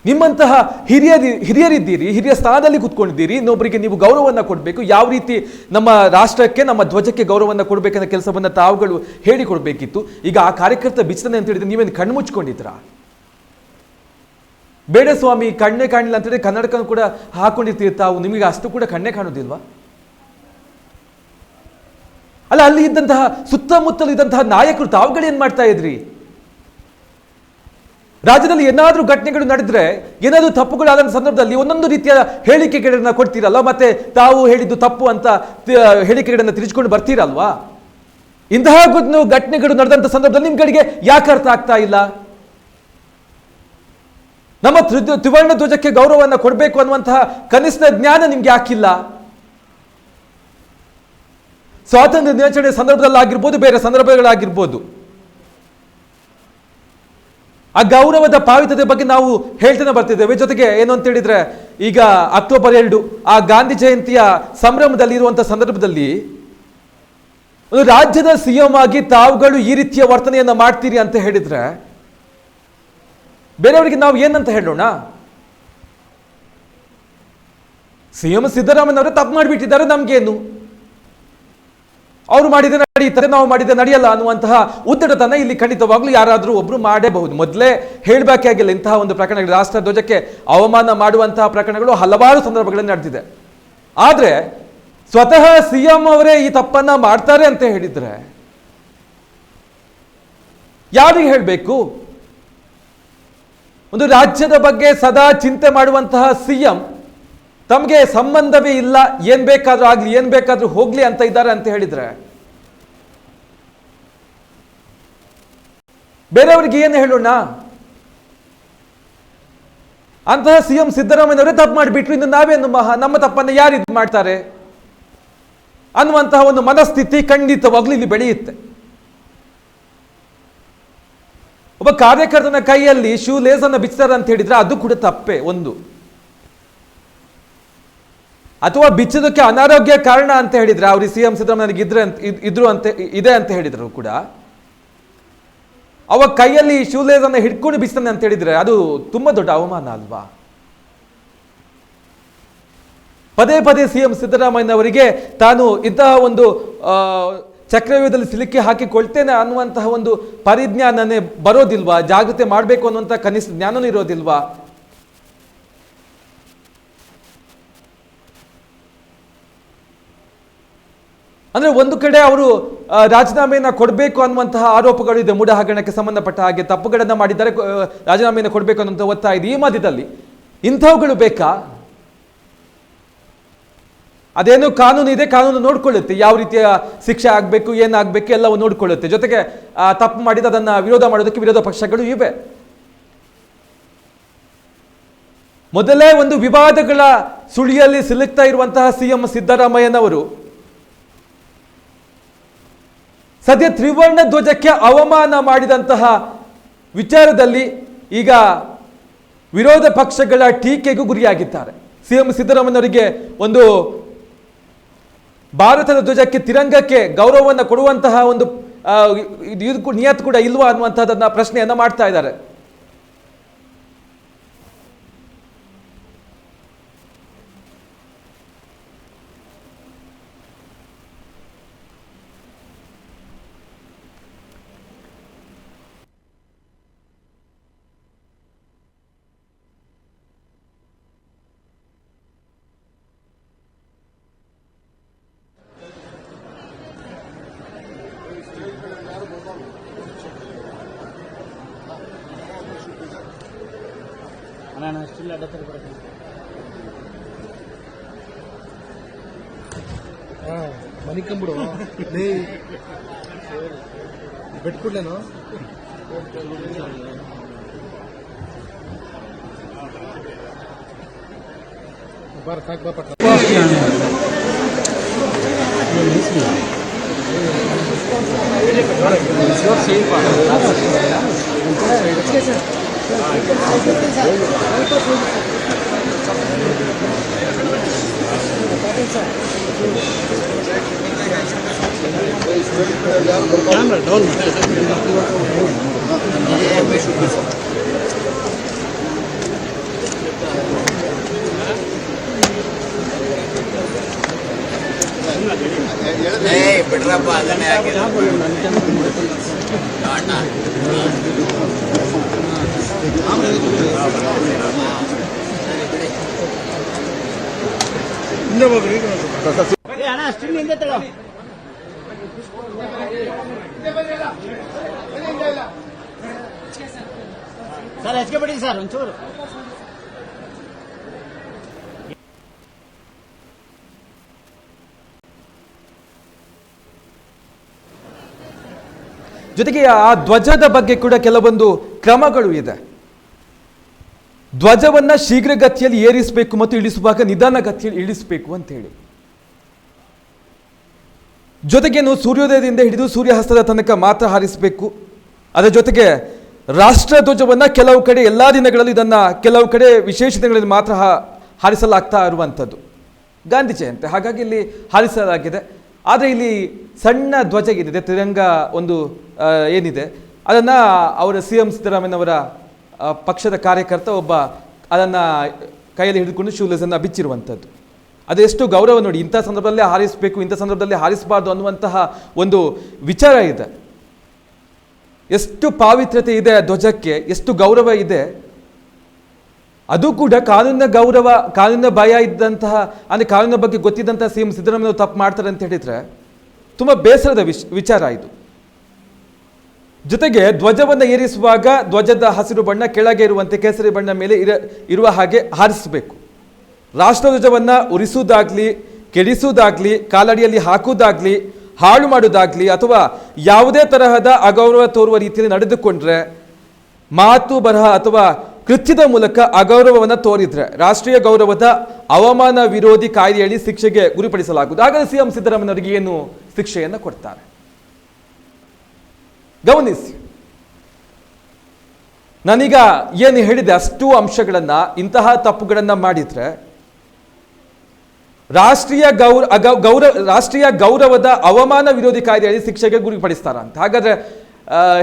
ನಿಮ್ಮಂತಹ ಹಿರಿಯರಿದ್ದೀರಿ, ಹಿರಿಯ ಸ್ಥಾನದಲ್ಲಿ ಕೂತ್ಕೊಂಡಿದ್ದೀರಿ, ಇನ್ನೊಬ್ಬರಿಗೆ ನೀವು ಗೌರವವನ್ನು ಕೊಡಬೇಕು. ಯಾವ ರೀತಿ ನಮ್ಮ ರಾಷ್ಟ್ರಕ್ಕೆ, ನಮ್ಮ ಧ್ವಜಕ್ಕೆ ಗೌರವವನ್ನು ಕೊಡಬೇಕನ್ನೋ ಕೆಲಸವನ್ನು ತಾವುಗಳು ಹೇಳಿಕೊಡ್ಬೇಕಿತ್ತು. ಈಗ ಆ ಕಾರ್ಯಕರ್ತ ಬಿಚ್ಚನೆ ಅಂತ ಹೇಳಿದ್ರೆ ನೀವೇನು ಕಣ್ಣು ಮುಚ್ಕೊಂಡಿದ್ದೀರಾ? ಬೇಡ ಸ್ವಾಮಿ, ಕಣ್ಣೇ ಕಾಣಿಲ್ಲ ಅಂತ ಹೇಳಿದ್ರೆ ಕನ್ನಡಕ ಕೂಡ ಹಾಕೊಂಡಿರ್ತೀರಿ ತಾವು, ನಿಮಗೆ ಅಷ್ಟು ಕೂಡ ಕಣ್ಣೇ ಕಾಣೋದಿಲ್ವಾ? ಅಲ್ಲ, ಅಲ್ಲಿ ಇದ್ದಂತಹ ಸುತ್ತಮುತ್ತಲು ಇದ್ದಂತಹ ನಾಯಕರು ತಾವುಗಳೇನ್ ಮಾಡ್ತಾ ಇದ್ರಿ? ರಾಜ್ಯದಲ್ಲಿ ಏನಾದ್ರೂ ಘಟನೆಗಳು ನಡೆದ್ರೆ, ಏನಾದ್ರೂ ತಪ್ಪುಗಳಾದ ಸಂದರ್ಭದಲ್ಲಿ ಒಂದೊಂದು ರೀತಿಯ ಹೇಳಿಕೆಗಳನ್ನ ಕೊಡ್ತೀರಲ್ಲ, ಮತ್ತೆ ತಾವು ಹೇಳಿದ್ದು ತಪ್ಪು ಅಂತ ಹೇಳಿಕೆಗಳನ್ನ ತಿರುಚಿಕೊಂಡು ಬರ್ತೀರಲ್ವಾ? ಇಂತಹ ಘಟನೆಗಳು ನಡೆದಂತ ಸಂದರ್ಭದಲ್ಲಿ ನಿಮ್ಗಳಿಗೆ ಯಾಕೆ ಅರ್ಥ ಆಗ್ತಾ ಇಲ್ಲ? ನಮ್ಮ ತ್ರಿವರ್ಣ ಧ್ವಜಕ್ಕೆ ಗೌರವವನ್ನು ಕೊಡಬೇಕು ಅನ್ನುವಂತಹ ಕನಿಷ್ಠ ಜ್ಞಾನ ನಿಮ್ಗೆ ಯಾಕಿಲ್ಲ? ಸ್ವಾತಂತ್ರ್ಯ ದಿನಾಚರಣೆ ಸಂದರ್ಭದಲ್ಲಾಗಿರ್ಬೋದು, ಬೇರೆ ಸಂದರ್ಭಗಳಾಗಿರ್ಬೋದು, ಆ ಗೌರವದ ಪಾವಿತ್ರ್ಯತೆ ಬಗ್ಗೆ ನಾವು ಹೇಳ್ತಾನೆ ಬರ್ತಿದ್ದೇವೆ. ಜೊತೆಗೆ ಏನು ಅಂತ ಹೇಳಿದ್ರೆ, ಈಗ ಅಕ್ಟೋಬರ್ 2 ಆ ಗಾಂಧಿ ಜಯಂತಿಯ ಸಂಭ್ರಮದಲ್ಲಿ ಇರುವಂತಹ ಸಂದರ್ಭದಲ್ಲಿ ಒಂದು ರಾಜ್ಯದ ಸಿಎಂ ಆಗಿ ತಾವುಗಳು ಈ ರೀತಿಯ ವರ್ತನೆಯನ್ನ ಮಾಡ್ತೀರಿ ಅಂತ ಹೇಳಿದ್ರೆ ಬೇರೆಯವರಿಗೆ ನಾವು ಏನಂತ ಹೇಳೋಣ? ಸಿಎಂ ಸಿದ್ದರಾಮಯ್ಯನವರು ತಪ್ಪು ಮಾಡಿಬಿಟ್ಟಿದ್ದಾರೆ, ನಮ್ಗೇನು, ಅವರು ಮಾಡಿದ ನಡೆಯುತ್ತಾರೆ, ನಾವು ಮಾಡಿದ ನಡೆಯಲ್ಲ ಅನ್ನುವಂತಹ ಉದ್ದಟತನ ಇಲ್ಲಿ ಖಂಡಿತವಾಗ್ಲೂ ಯಾರಾದರೂ ಒಬ್ರು ಮಾಡೇಬಹುದು. ಮೊದಲೇ ಹೇಳಬೇಕಾಗಿಲ್ಲ ಇಂತಹ ಒಂದು ಪ್ರಕರಣಗಳು, ರಾಷ್ಟ್ರ ಧ್ವಜಕ್ಕೆ ಅವಮಾನ ಮಾಡುವಂತಹ ಪ್ರಕರಣಗಳು ಹಲವಾರು ಸಂದರ್ಭಗಳಲ್ಲಿ ನಡೆದಿದೆ. ಆದ್ರೆ ಸ್ವತಃ ಸಿಎಂ ಅವರೇ ಈ ತಪ್ಪನ್ನ ಮಾಡ್ತಾರೆ ಅಂತ ಹೇಳಿದ್ರೆ ಯಾರಿಗೆ ಹೇಳಬೇಕು? ಒಂದು ರಾಜ್ಯದ ಬಗ್ಗೆ ಸದಾ ಚಿಂತೆ ಮಾಡುವಂತಹ ಸಿಎಂ ತಮಗೆ ಸಂಬಂಧವೇ ಇಲ್ಲ, ಏನ್ ಬೇಕಾದ್ರೂ ಆಗ್ಲಿ, ಏನ್ ಬೇಕಾದ್ರೂ ಹೋಗ್ಲಿ ಅಂತ ಇದ್ದಾರೆ ಅಂತ ಹೇಳಿದ್ರೆ ಬೇರೆಯವರಿಗೆ ಏನು ಹೇಳೋಣ? ಅಂತಹ ಸಿಎಂ ಸಿದ್ದರಾಮಯ್ಯನವರೇ ತಪ್ಪು ಮಾಡಿಬಿಟ್ರು, ಇನ್ನು ನಾವೇನು ನಮ್ಮ ತಪ್ಪನ್ನು ಯಾರು ಇದು ಮಾಡ್ತಾರೆ ಅನ್ನುವಂತಹ ಒಂದು ಮನಸ್ಥಿತಿ ಖಂಡಿತವಾಗ್ಲೂ ಇಲ್ಲಿ ಬೆಳೆಯುತ್ತೆ. ಒಬ್ಬ ಕಾರ್ಯಕರ್ತನ ಕೈಯಲ್ಲಿ ಶೂ ಲೇಸ್ ಅನ್ನ ಬಿಚ್ತಾರೆ ಅಂತ ಹೇಳಿದ್ರೆ ಅದು ಕೂಡ ತಪ್ಪೇ ಒಂದು. ಅಥವಾ ಬಿಚ್ಚೋದಕ್ಕೆ ಅನಾರೋಗ್ಯ ಕಾರಣ ಅಂತ ಹೇಳಿದ್ರೆ ಅವ್ರಿಗೆ ಸಿಎಂ ಸಿದ್ದರಾಮಯ್ಯ ಇದೆ ಅಂತ ಹೇಳಿದ್ರು ಕೂಡ ಅವ ಕೈಯಲ್ಲಿ ಶೂಲೇಸ್ ಅನ್ನ ಹಿಡ್ಕೊಂಡು ಬಿಚ್ತಾನೆ ಅಂತ ಹೇಳಿದ್ರೆ ಅದು ತುಂಬಾ ದೊಡ್ಡ ಅವಮಾನ ಅಲ್ವಾ? ಪದೇ ಪದೇ ಸಿಎಂ ಸಿದ್ದರಾಮಯ್ಯನವರಿಗೆ ತಾನು ಇಂತಹ ಒಂದು ಚಕ್ರವ್ಯೂಹದಲ್ಲಿ ಸಿಲುಕಿ ಹಾಕಿಕೊಳ್ತೇನೆ ಅನ್ನುವಂತಹ ಒಂದು ಪರಿಜ್ಞಾನನೇ ಬರೋದಿಲ್ವಾ? ಜಾಗೃತಿ ಮಾಡಬೇಕು ಅನ್ನುವಂಥ ಕನಿಷ್ಠ ಜ್ಞಾನನೂ ಇರೋದಿಲ್ವಾ? ಅಂದ್ರೆ ಒಂದು ಕಡೆ ಅವರು ರಾಜೀನಾಮೆಯನ್ನ ಕೊಡಬೇಕು ಅನ್ನುವಂತಹ ಆರೋಪಗಳು ಇದೆ, ಮೂಢ ಹಗರಣಕ್ಕೆ ಸಂಬಂಧಪಟ್ಟ ಹಾಗೆ ತಪ್ಪುಗಳನ್ನ ಮಾಡಿದ್ದಾರೆ, ರಾಜೀನಾಮೆಯನ್ನು ಕೊಡಬೇಕು ಅನ್ನುವಂಥ ಒತ್ತಾಯ ಇದೆ. ಈ ಮಧ್ಯದಲ್ಲಿ ಇಂಥವುಗಳು ಬೇಕಾ? ಅದೇನು ಕಾನೂನು ಇದೆ, ಕಾನೂನು ನೋಡ್ಕೊಳ್ಳುತ್ತೆ ಯಾವ ರೀತಿಯ ಶಿಕ್ಷೆ ಆಗಬೇಕು, ಏನಾಗಬೇಕು ಎಲ್ಲವೂ ನೋಡ್ಕೊಳ್ಳುತ್ತೆ. ಜೊತೆಗೆ ತಪ್ಪು ಮಾಡಿದ ಅದನ್ನ ವಿರೋಧ ಮಾಡೋದಕ್ಕೆ ವಿರೋಧ ಪಕ್ಷಗಳು ಇವೆ. ಮೊದಲೇ ಒಂದು ವಿವಾದಗಳ ಸುಳಿಯಲ್ಲಿ ಸಿಲುಕ್ತಾ ಇರುವಂತಹ ಸಿಎಂ ಸಿದ್ದರಾಮಯ್ಯನವರು ಸದ್ಯ ತ್ರಿವರ್ಣ ಧ್ವಜಕ್ಕೆ ಅವಮಾನ ಮಾಡಿದಂತಹ ವಿಚಾರದಲ್ಲಿ ಈಗ ವಿರೋಧ ಪಕ್ಷಗಳ ಟೀಕೆಗೂ ಗುರಿಯಾಗಿದ್ದಾರೆ. ಸಿಎಂ ಸಿದ್ದರಾಮಯ್ಯನವರಿಗೆ ಒಂದು ಭಾರತದ ಧ್ವಜಕ್ಕೆ, ತಿರಂಗಕ್ಕೆ ಗೌರವವನ್ನು ಕೊಡುವಂತಹ ಒಂದು ನಿಯತ್ ಕೂಡ ಇಲ್ವಾ ಅನ್ನುವಂಥದ್ದನ್ನ ಪ್ರಶ್ನೆಯನ್ನ ಮಾಡ್ತಾ ಇದ್ದಾರೆ. ಮನಿಕಂಬಿಡು ಬಿಟ್ಕೊಡ್ಲೇನು ಬಾರ ಸಾಕು ಬಾ ಪಟ್ಟ ಡೌನ್ ಬಿಡ್ರಪ್ಪ ಅದನ್ನೇ ಅಣ್ಣ ಅಷ್ಟು ಹಿಂದೆ ತಗೋ. ಸರ್ ಹೆಚ್ಚಿಗೆ ಬಿಡಿ ಸರ್ ಒಂಚೂರು. ಜೊತೆಗೆ ಆ ಧ್ವಜದ ಬಗ್ಗೆ ಕೂಡ ಕೆಲವೊಂದು ಕ್ರಮಗಳು ಇದೆ. ಧ್ವಜವನ್ನ ಶೀಘ್ರಗತಿಯಲ್ಲಿ ಏರಿಸಬೇಕು ಮತ್ತು ಇಳಿಸುವಾಗ ನಿಧಾನಗತಿಯಲ್ಲಿ ಇಳಿಸಬೇಕು ಅಂತ ಹೇಳಿ ಜೊತೆಗೇನು ಸೂರ್ಯೋದಯದಿಂದ ಹಿಡಿದು ಸೂರ್ಯಾಸ್ತದ ತನಕ ಮಾತ್ರ ಹಾರಿಸಬೇಕು. ಅದರ ಜೊತೆಗೆ ರಾಷ್ಟ್ರ ಧ್ವಜವನ್ನು ಕೆಲವು ಕಡೆ ಎಲ್ಲ ದಿನಗಳಲ್ಲಿ ಇದನ್ನು ಕೆಲವು ಕಡೆ ವಿಶೇಷ ದಿನಗಳಲ್ಲಿ ಮಾತ್ರ ಹಾರಿಸಲಾಗ್ತಾ ಇರುವಂಥದ್ದು ಗಾಂಧಿ ಜಯಂತಿ, ಹಾಗಾಗಿ ಇಲ್ಲಿ ಹಾರಿಸಲಾಗಿದೆ. ಆದರೆ ಇಲ್ಲಿ ಸಣ್ಣ ಧ್ವಜ ಏನಿದೆ, ತಿರಂಗ ಒಂದು ಏನಿದೆ, ಅದನ್ನು ಅವರ CM ಸಿದ್ದರಾಮಯ್ಯನವರ ಪಕ್ಷದ ಕಾರ್ಯಕರ್ತ ಒಬ್ಬ ಅದನ್ನು ಕೈಯಲ್ಲಿ ಹಿಡಿದುಕೊಂಡು ಶೂಲೆಸನ್ನು ಬಿಚ್ಚಿರುವಂಥದ್ದು. ಅದೆಷ್ಟು ಗೌರವ ನೋಡಿ, ಇಂಥ ಸಂದರ್ಭದಲ್ಲೇ ಹಾರಿಸಬೇಕು, ಇಂಥ ಸಂದರ್ಭದಲ್ಲಿ ಹಾರಿಸಬಾರ್ದು ಅನ್ನುವಂತಹ ಒಂದು ವಿಚಾರ ಇದೆ. ಎಷ್ಟು ಪಾವಿತ್ರ್ಯತೆ ಇದೆ ಆ ಧ್ವಜಕ್ಕೆ, ಎಷ್ಟು ಗೌರವ ಇದೆ. ಅದು ಕೂಡ ಕಾನೂನಿನ ಗೌರವ, ಕಾನೂನಿನ ಭಯ ಇದ್ದಂತಹ, ಅಂದರೆ ಕಾನೂನಿನ ಬಗ್ಗೆ ಗೊತ್ತಿದ್ದಂತಹ CM ಸಿದ್ದರಾಮಯ್ಯ ತಪ್ಪು ಮಾಡ್ತಾರೆ ಅಂತ ಹೇಳಿದರೆ ತುಂಬ ಬೇಸರದ ವಿಚಾರ ಇದು. ಜೊತೆಗೆ ಧ್ವಜವನ್ನು ಏರಿಸುವಾಗ ಧ್ವಜದ ಹಸಿರು ಬಣ್ಣ ಕೆಳಗೆ ಇರುವಂತೆ ಕೇಸರಿ ಬಣ್ಣ ಮೇಲೆ ಇರುವ ಹಾಗೆ ಹಾರಿಸಬೇಕು. ರಾಷ್ಟ್ರಧ್ವಜವನ್ನು ಉರಿಸುವುದಾಗ್ಲಿ, ಕೆಡಿಸುವುದಾಗ್ಲಿ, ಕಾಲಡಿಯಲ್ಲಿ ಹಾಕುವುದಾಗ್ಲಿ, ಹಾಳು ಮಾಡುವುದಾಗ್ಲಿ ಅಥವಾ ಯಾವುದೇ ತರಹದ ಅಗೌರವ ತೋರುವ ರೀತಿಯಲ್ಲಿ ನಡೆದುಕೊಂಡ್ರೆ, ಮಾತು ಬರಹ ಅಥವಾ ಕೃತ್ಯದ ಮೂಲಕ ಅಗೌರವವನ್ನು ತೋರಿದ್ರೆ ರಾಷ್ಟ್ರೀಯ ಗೌರವದ ಅವಮಾನ ವಿರೋಧಿ ಕಾಯ್ದೆಯಡಿ ಶಿಕ್ಷೆಗೆ ಗುರಿಪಡಿಸಲಾಗುವುದು. ಹಾಗಾದರೆ CM ಸಿದ್ದರಾಮಯ್ಯನವರಿಗೆ ಏನು ಶಿಕ್ಷೆಯನ್ನು ಕೊಡ್ತಾರೆ ಗಮನಿಸಿ. ನಾನೀಗ ಏನು ಹೇಳಿದೆ ಅಷ್ಟು ಅಂಶಗಳನ್ನು, ಇಂತಹ ತಪ್ಪುಗಳನ್ನು ಮಾಡಿದ್ರೆ ರಾಷ್ಟ್ರೀಯ ಗೌರವದ ಅವಮಾನ ವಿರೋಧಿ ಕಾಯ್ದೆಯಲ್ಲಿ ಶಿಕ್ಷೆಗೆ ಗುರಿಪಡಿಸ್ತಾರ ಅಂತ. ಹಾಗಾದ್ರೆ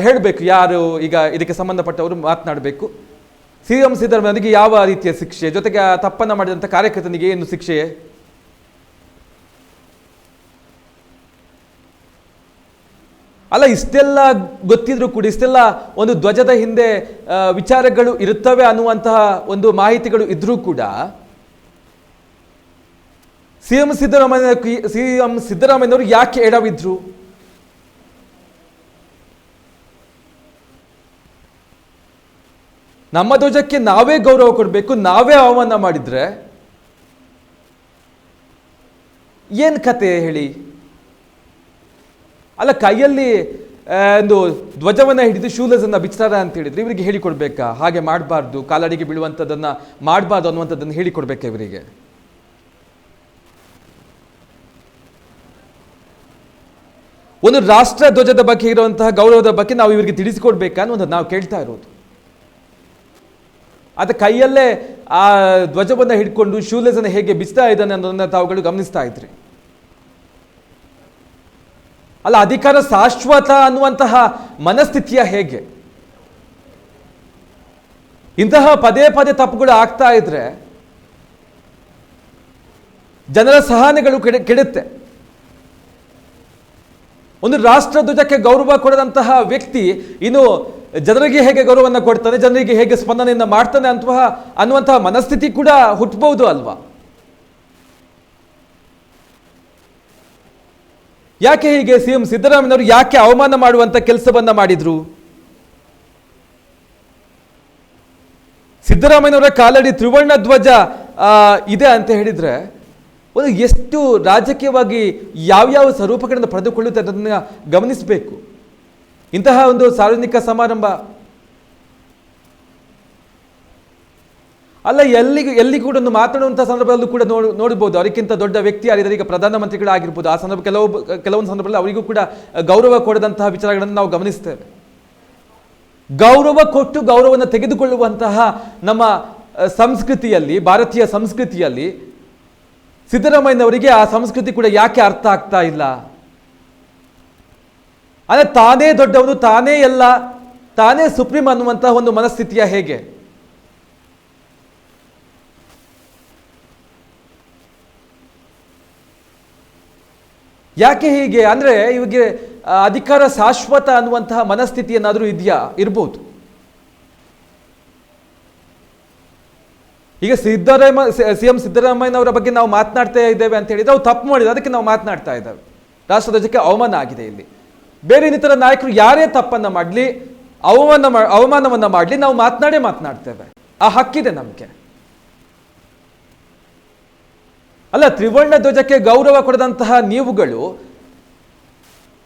ಹೇಳಬೇಕು, ಯಾರು ಈಗ ಇದಕ್ಕೆ ಸಂಬಂಧಪಟ್ಟವರು ಮಾತನಾಡಬೇಕು. CM ಸಿದ್ದರಾಮಯ್ಯನಿಗೆ ಯಾವ ರೀತಿಯ ಶಿಕ್ಷೆ, ಜೊತೆಗೆ ತಪ್ಪನ್ನು ಮಾಡಿದಂಥ ಕಾರ್ಯಕರ್ತನಿಗೆ ಏನು ಶಿಕ್ಷೆ? ಅಲ್ಲ, ಇಷ್ಟೆಲ್ಲ ಗೊತ್ತಿದ್ರು ಕೂಡ, ಇಷ್ಟೆಲ್ಲ ಒಂದು ಧ್ವಜದ ಹಿಂದೆ ವಿಚಾರಗಳು ಇರುತ್ತವೆ ಅನ್ನುವಂತಹ ಒಂದು ಮಾಹಿತಿಗಳು ಇದ್ರೂ ಕೂಡ CM ಸಿದ್ದರಾಮಯ್ಯನವರು ಯಾಕೆ ಎಡವಿದ್ರು? ನಮ್ಮ ಧ್ವಜಕ್ಕೆ ನಾವೇ ಗೌರವ ಕೊಡಬೇಕು, ನಾವೇ ಅವಮಾನ ಮಾಡಿದ್ರೆ ಏನ್ ಕತೆ ಹೇಳಿ? ಅಲ್ಲ, ಕೈಯಲ್ಲಿ ಒಂದು ಧ್ವಜವನ್ನು ಹಿಡಿದು ಶೂಲೆಸನ್ನು ಬಿಚ್ಚಾರ ಅಂತ ಹೇಳಿದ್ರೆ ಇವರಿಗೆ ಹೇಳಿಕೊಡ್ಬೇಕಾ? ಹಾಗೆ ಮಾಡಬಾರ್ದು, ಕಾಲಡಿಗೆ ಬೀಳುವಂಥದ್ದನ್ನು ಮಾಡಬಾರ್ದು ಅನ್ನುವಂಥದ್ದನ್ನು ಹೇಳಿಕೊಡ್ಬೇಕಾ ಇವರಿಗೆ? ಒಂದು ರಾಷ್ಟ್ರ ಧ್ವಜದ ಬಗ್ಗೆ ಇರುವಂತಹ ಗೌರವದ ಬಗ್ಗೆ ನಾವು ಇವರಿಗೆ ತಿಳಿಸಿಕೊಡ್ಬೇಕಾ ಅನ್ನೋದು ನಾವು ಕೇಳ್ತಾ ಇರೋದು. ಅದ ಕೈಯಲ್ಲೇ ಆ ಧ್ವಜವನ್ನು ಹಿಡ್ಕೊಂಡು ಶೂಲೆಸನ್ನು ಹೇಗೆ ಬಿಚ್ತಾ ಇದ್ದಾನೆ ಅನ್ನೋದನ್ನ ತಾವುಗಳು ಗಮನಿಸ್ತಾ ಇದ್ರಿ. ಅಲ್ಲ, ಅಧಿಕಾರ ಶಾಶ್ವತ ಅನ್ನುವಂತಹ ಮನಸ್ಥಿತಿಯ ಹೇಗೆ? ಇಂತಹ ಪದೇ ಪದೇ ತಪ್ಪುಗಳು ಆಗ್ತಾ ಇದ್ರೆ ಜನರ ಸಹನೆಗಳು ಕೆಡುತ್ತೆ. ಒಂದು ರಾಷ್ಟ್ರ ಧ್ವಜಕ್ಕೆ ಗೌರವ ಕೊಡದಂತಹ ವ್ಯಕ್ತಿ ಇನ್ನು ಜನರಿಗೆ ಹೇಗೆ ಗೌರವವನ್ನು ಕೊಡ್ತಾನೆ, ಜನರಿಗೆ ಹೇಗೆ ಸ್ಪಂದನೆಯನ್ನು ಮಾಡ್ತಾನೆ ಅನ್ನುವಂತಹ ಮನಸ್ಥಿತಿ ಕೂಡ ಹುಟ್ಟಬಹುದು ಅಲ್ವಾ? ಯಾಕೆ ಹೀಗೆ CM ಸಿದ್ದರಾಮಯ್ಯನವರು ಯಾಕೆ ಅವಮಾನ ಮಾಡುವಂತ ಕೆಲಸವನ್ನ ಮಾಡಿದ್ರು? ಸಿದ್ದರಾಮಯ್ಯನವರ ಕಾಲಡಿ ತ್ರಿವರ್ಣ ಧ್ವಜ ಇದೆ ಅಂತ ಹೇಳಿದ್ರೆ ಒಂದು ಎಷ್ಟು ರಾಜಕೀಯವಾಗಿ ಯಾವ್ಯಾವ ಸ್ವರೂಪಗಳನ್ನು ಪಡೆದುಕೊಳ್ಳುತ್ತೆ ಅದನ್ನು ಗಮನಿಸಬೇಕು. ಇಂತಹ ಒಂದು ಸಾರ್ವಜನಿಕ ಸಮಾರಂಭ ಅಲ್ಲ, ಎಲ್ಲಿ ಕೂಡ ಒಂದು ಮಾತನಾಡುವಂತಹ ಸಂದರ್ಭದಲ್ಲೂ ಕೂಡ ನೋಡಬಹುದು. ಅವರಿಗಿಂತ ದೊಡ್ಡ ವ್ಯಕ್ತಿ ಯಾರಿದ್ದಾರೆ, ಈಗ ಪ್ರಧಾನಮಂತ್ರಿಗಳಾಗಿರ್ಬೋದು, ಆ ಸಂದರ್ಭ ಕೆಲವೊಂದು ಸಂದರ್ಭದಲ್ಲಿ ಅವರಿಗೂ ಕೂಡ ಗೌರವ ಕೊಡದಂತಹ ವಿಚಾರಗಳನ್ನು ನಾವು ಗಮನಿಸ್ತೇವೆ. ಗೌರವ ಕೊಟ್ಟು ಗೌರವವನ್ನು ತೆಗೆದುಕೊಳ್ಳುವಂತಹ ನಮ್ಮ ಸಂಸ್ಕೃತಿಯಲ್ಲಿ, ಭಾರತೀಯ ಸಂಸ್ಕೃತಿಯಲ್ಲಿ ಸಿದ್ದರಾಮಯ್ಯನವರಿಗೆ ಆ ಸಂಸ್ಕೃತಿ ಕೂಡ ಯಾಕೆ ಅರ್ಥ ಆಗ್ತಾ ಇಲ್ಲ? ಅಂದರೆ ತಾನೇ ದೊಡ್ಡವನು, ತಾನೇ ಎಲ್ಲ, ತಾನೇ ಸುಪ್ರೀಂ ಅನ್ನುವಂತಹ ಒಂದು ಮನಸ್ಥಿತಿಯ ಹೇಗೆ? ಯಾಕೆ ಹೀಗೆ? ಅಂದ್ರೆ ಇವಾಗ ಅಧಿಕಾರ ಶಾಶ್ವತ ಅನ್ನುವಂತಹ ಮನಸ್ಥಿತಿ ಏನಾದರೂ ಇದೆಯಾ? ಇರ್ಬೋದು. ಈಗ CM ಸಿದ್ದರಾಮಯ್ಯನವರ ಬಗ್ಗೆ ನಾವು ಮಾತನಾಡ್ತಾ ಇದ್ದೇವೆ ಅಂತ ಹೇಳಿದ್ರೆ ಅವ್ರು ತಪ್ಪು ಮಾಡಿದ್ರು, ಅದಕ್ಕೆ ನಾವು ಮಾತನಾಡ್ತಾ ಇದ್ದೇವೆ. ರಾಷ್ಟ್ರಧ್ವಜಕ್ಕೆ ಅವಮಾನ ಆಗಿದೆ. ಇಲ್ಲಿ ಬೇರೆ ಇನ್ನಿತರ ನಾಯಕರು ಯಾರೇ ತಪ್ಪನ್ನ ಮಾಡಲಿ, ಅವಮಾನವನ್ನ ಮಾಡಲಿ, ನಾವು ಮಾತನಾಡ್ತೇವೆ. ಆ ಹಕ್ಕಿದೆ ನಮಗೆ. ಅಲ್ಲ, ತ್ರಿವರ್ಣ ಧ್ವಜಕ್ಕೆ ಗೌರವ ಕೊಡದಂತಹ ನೀವುಗಳು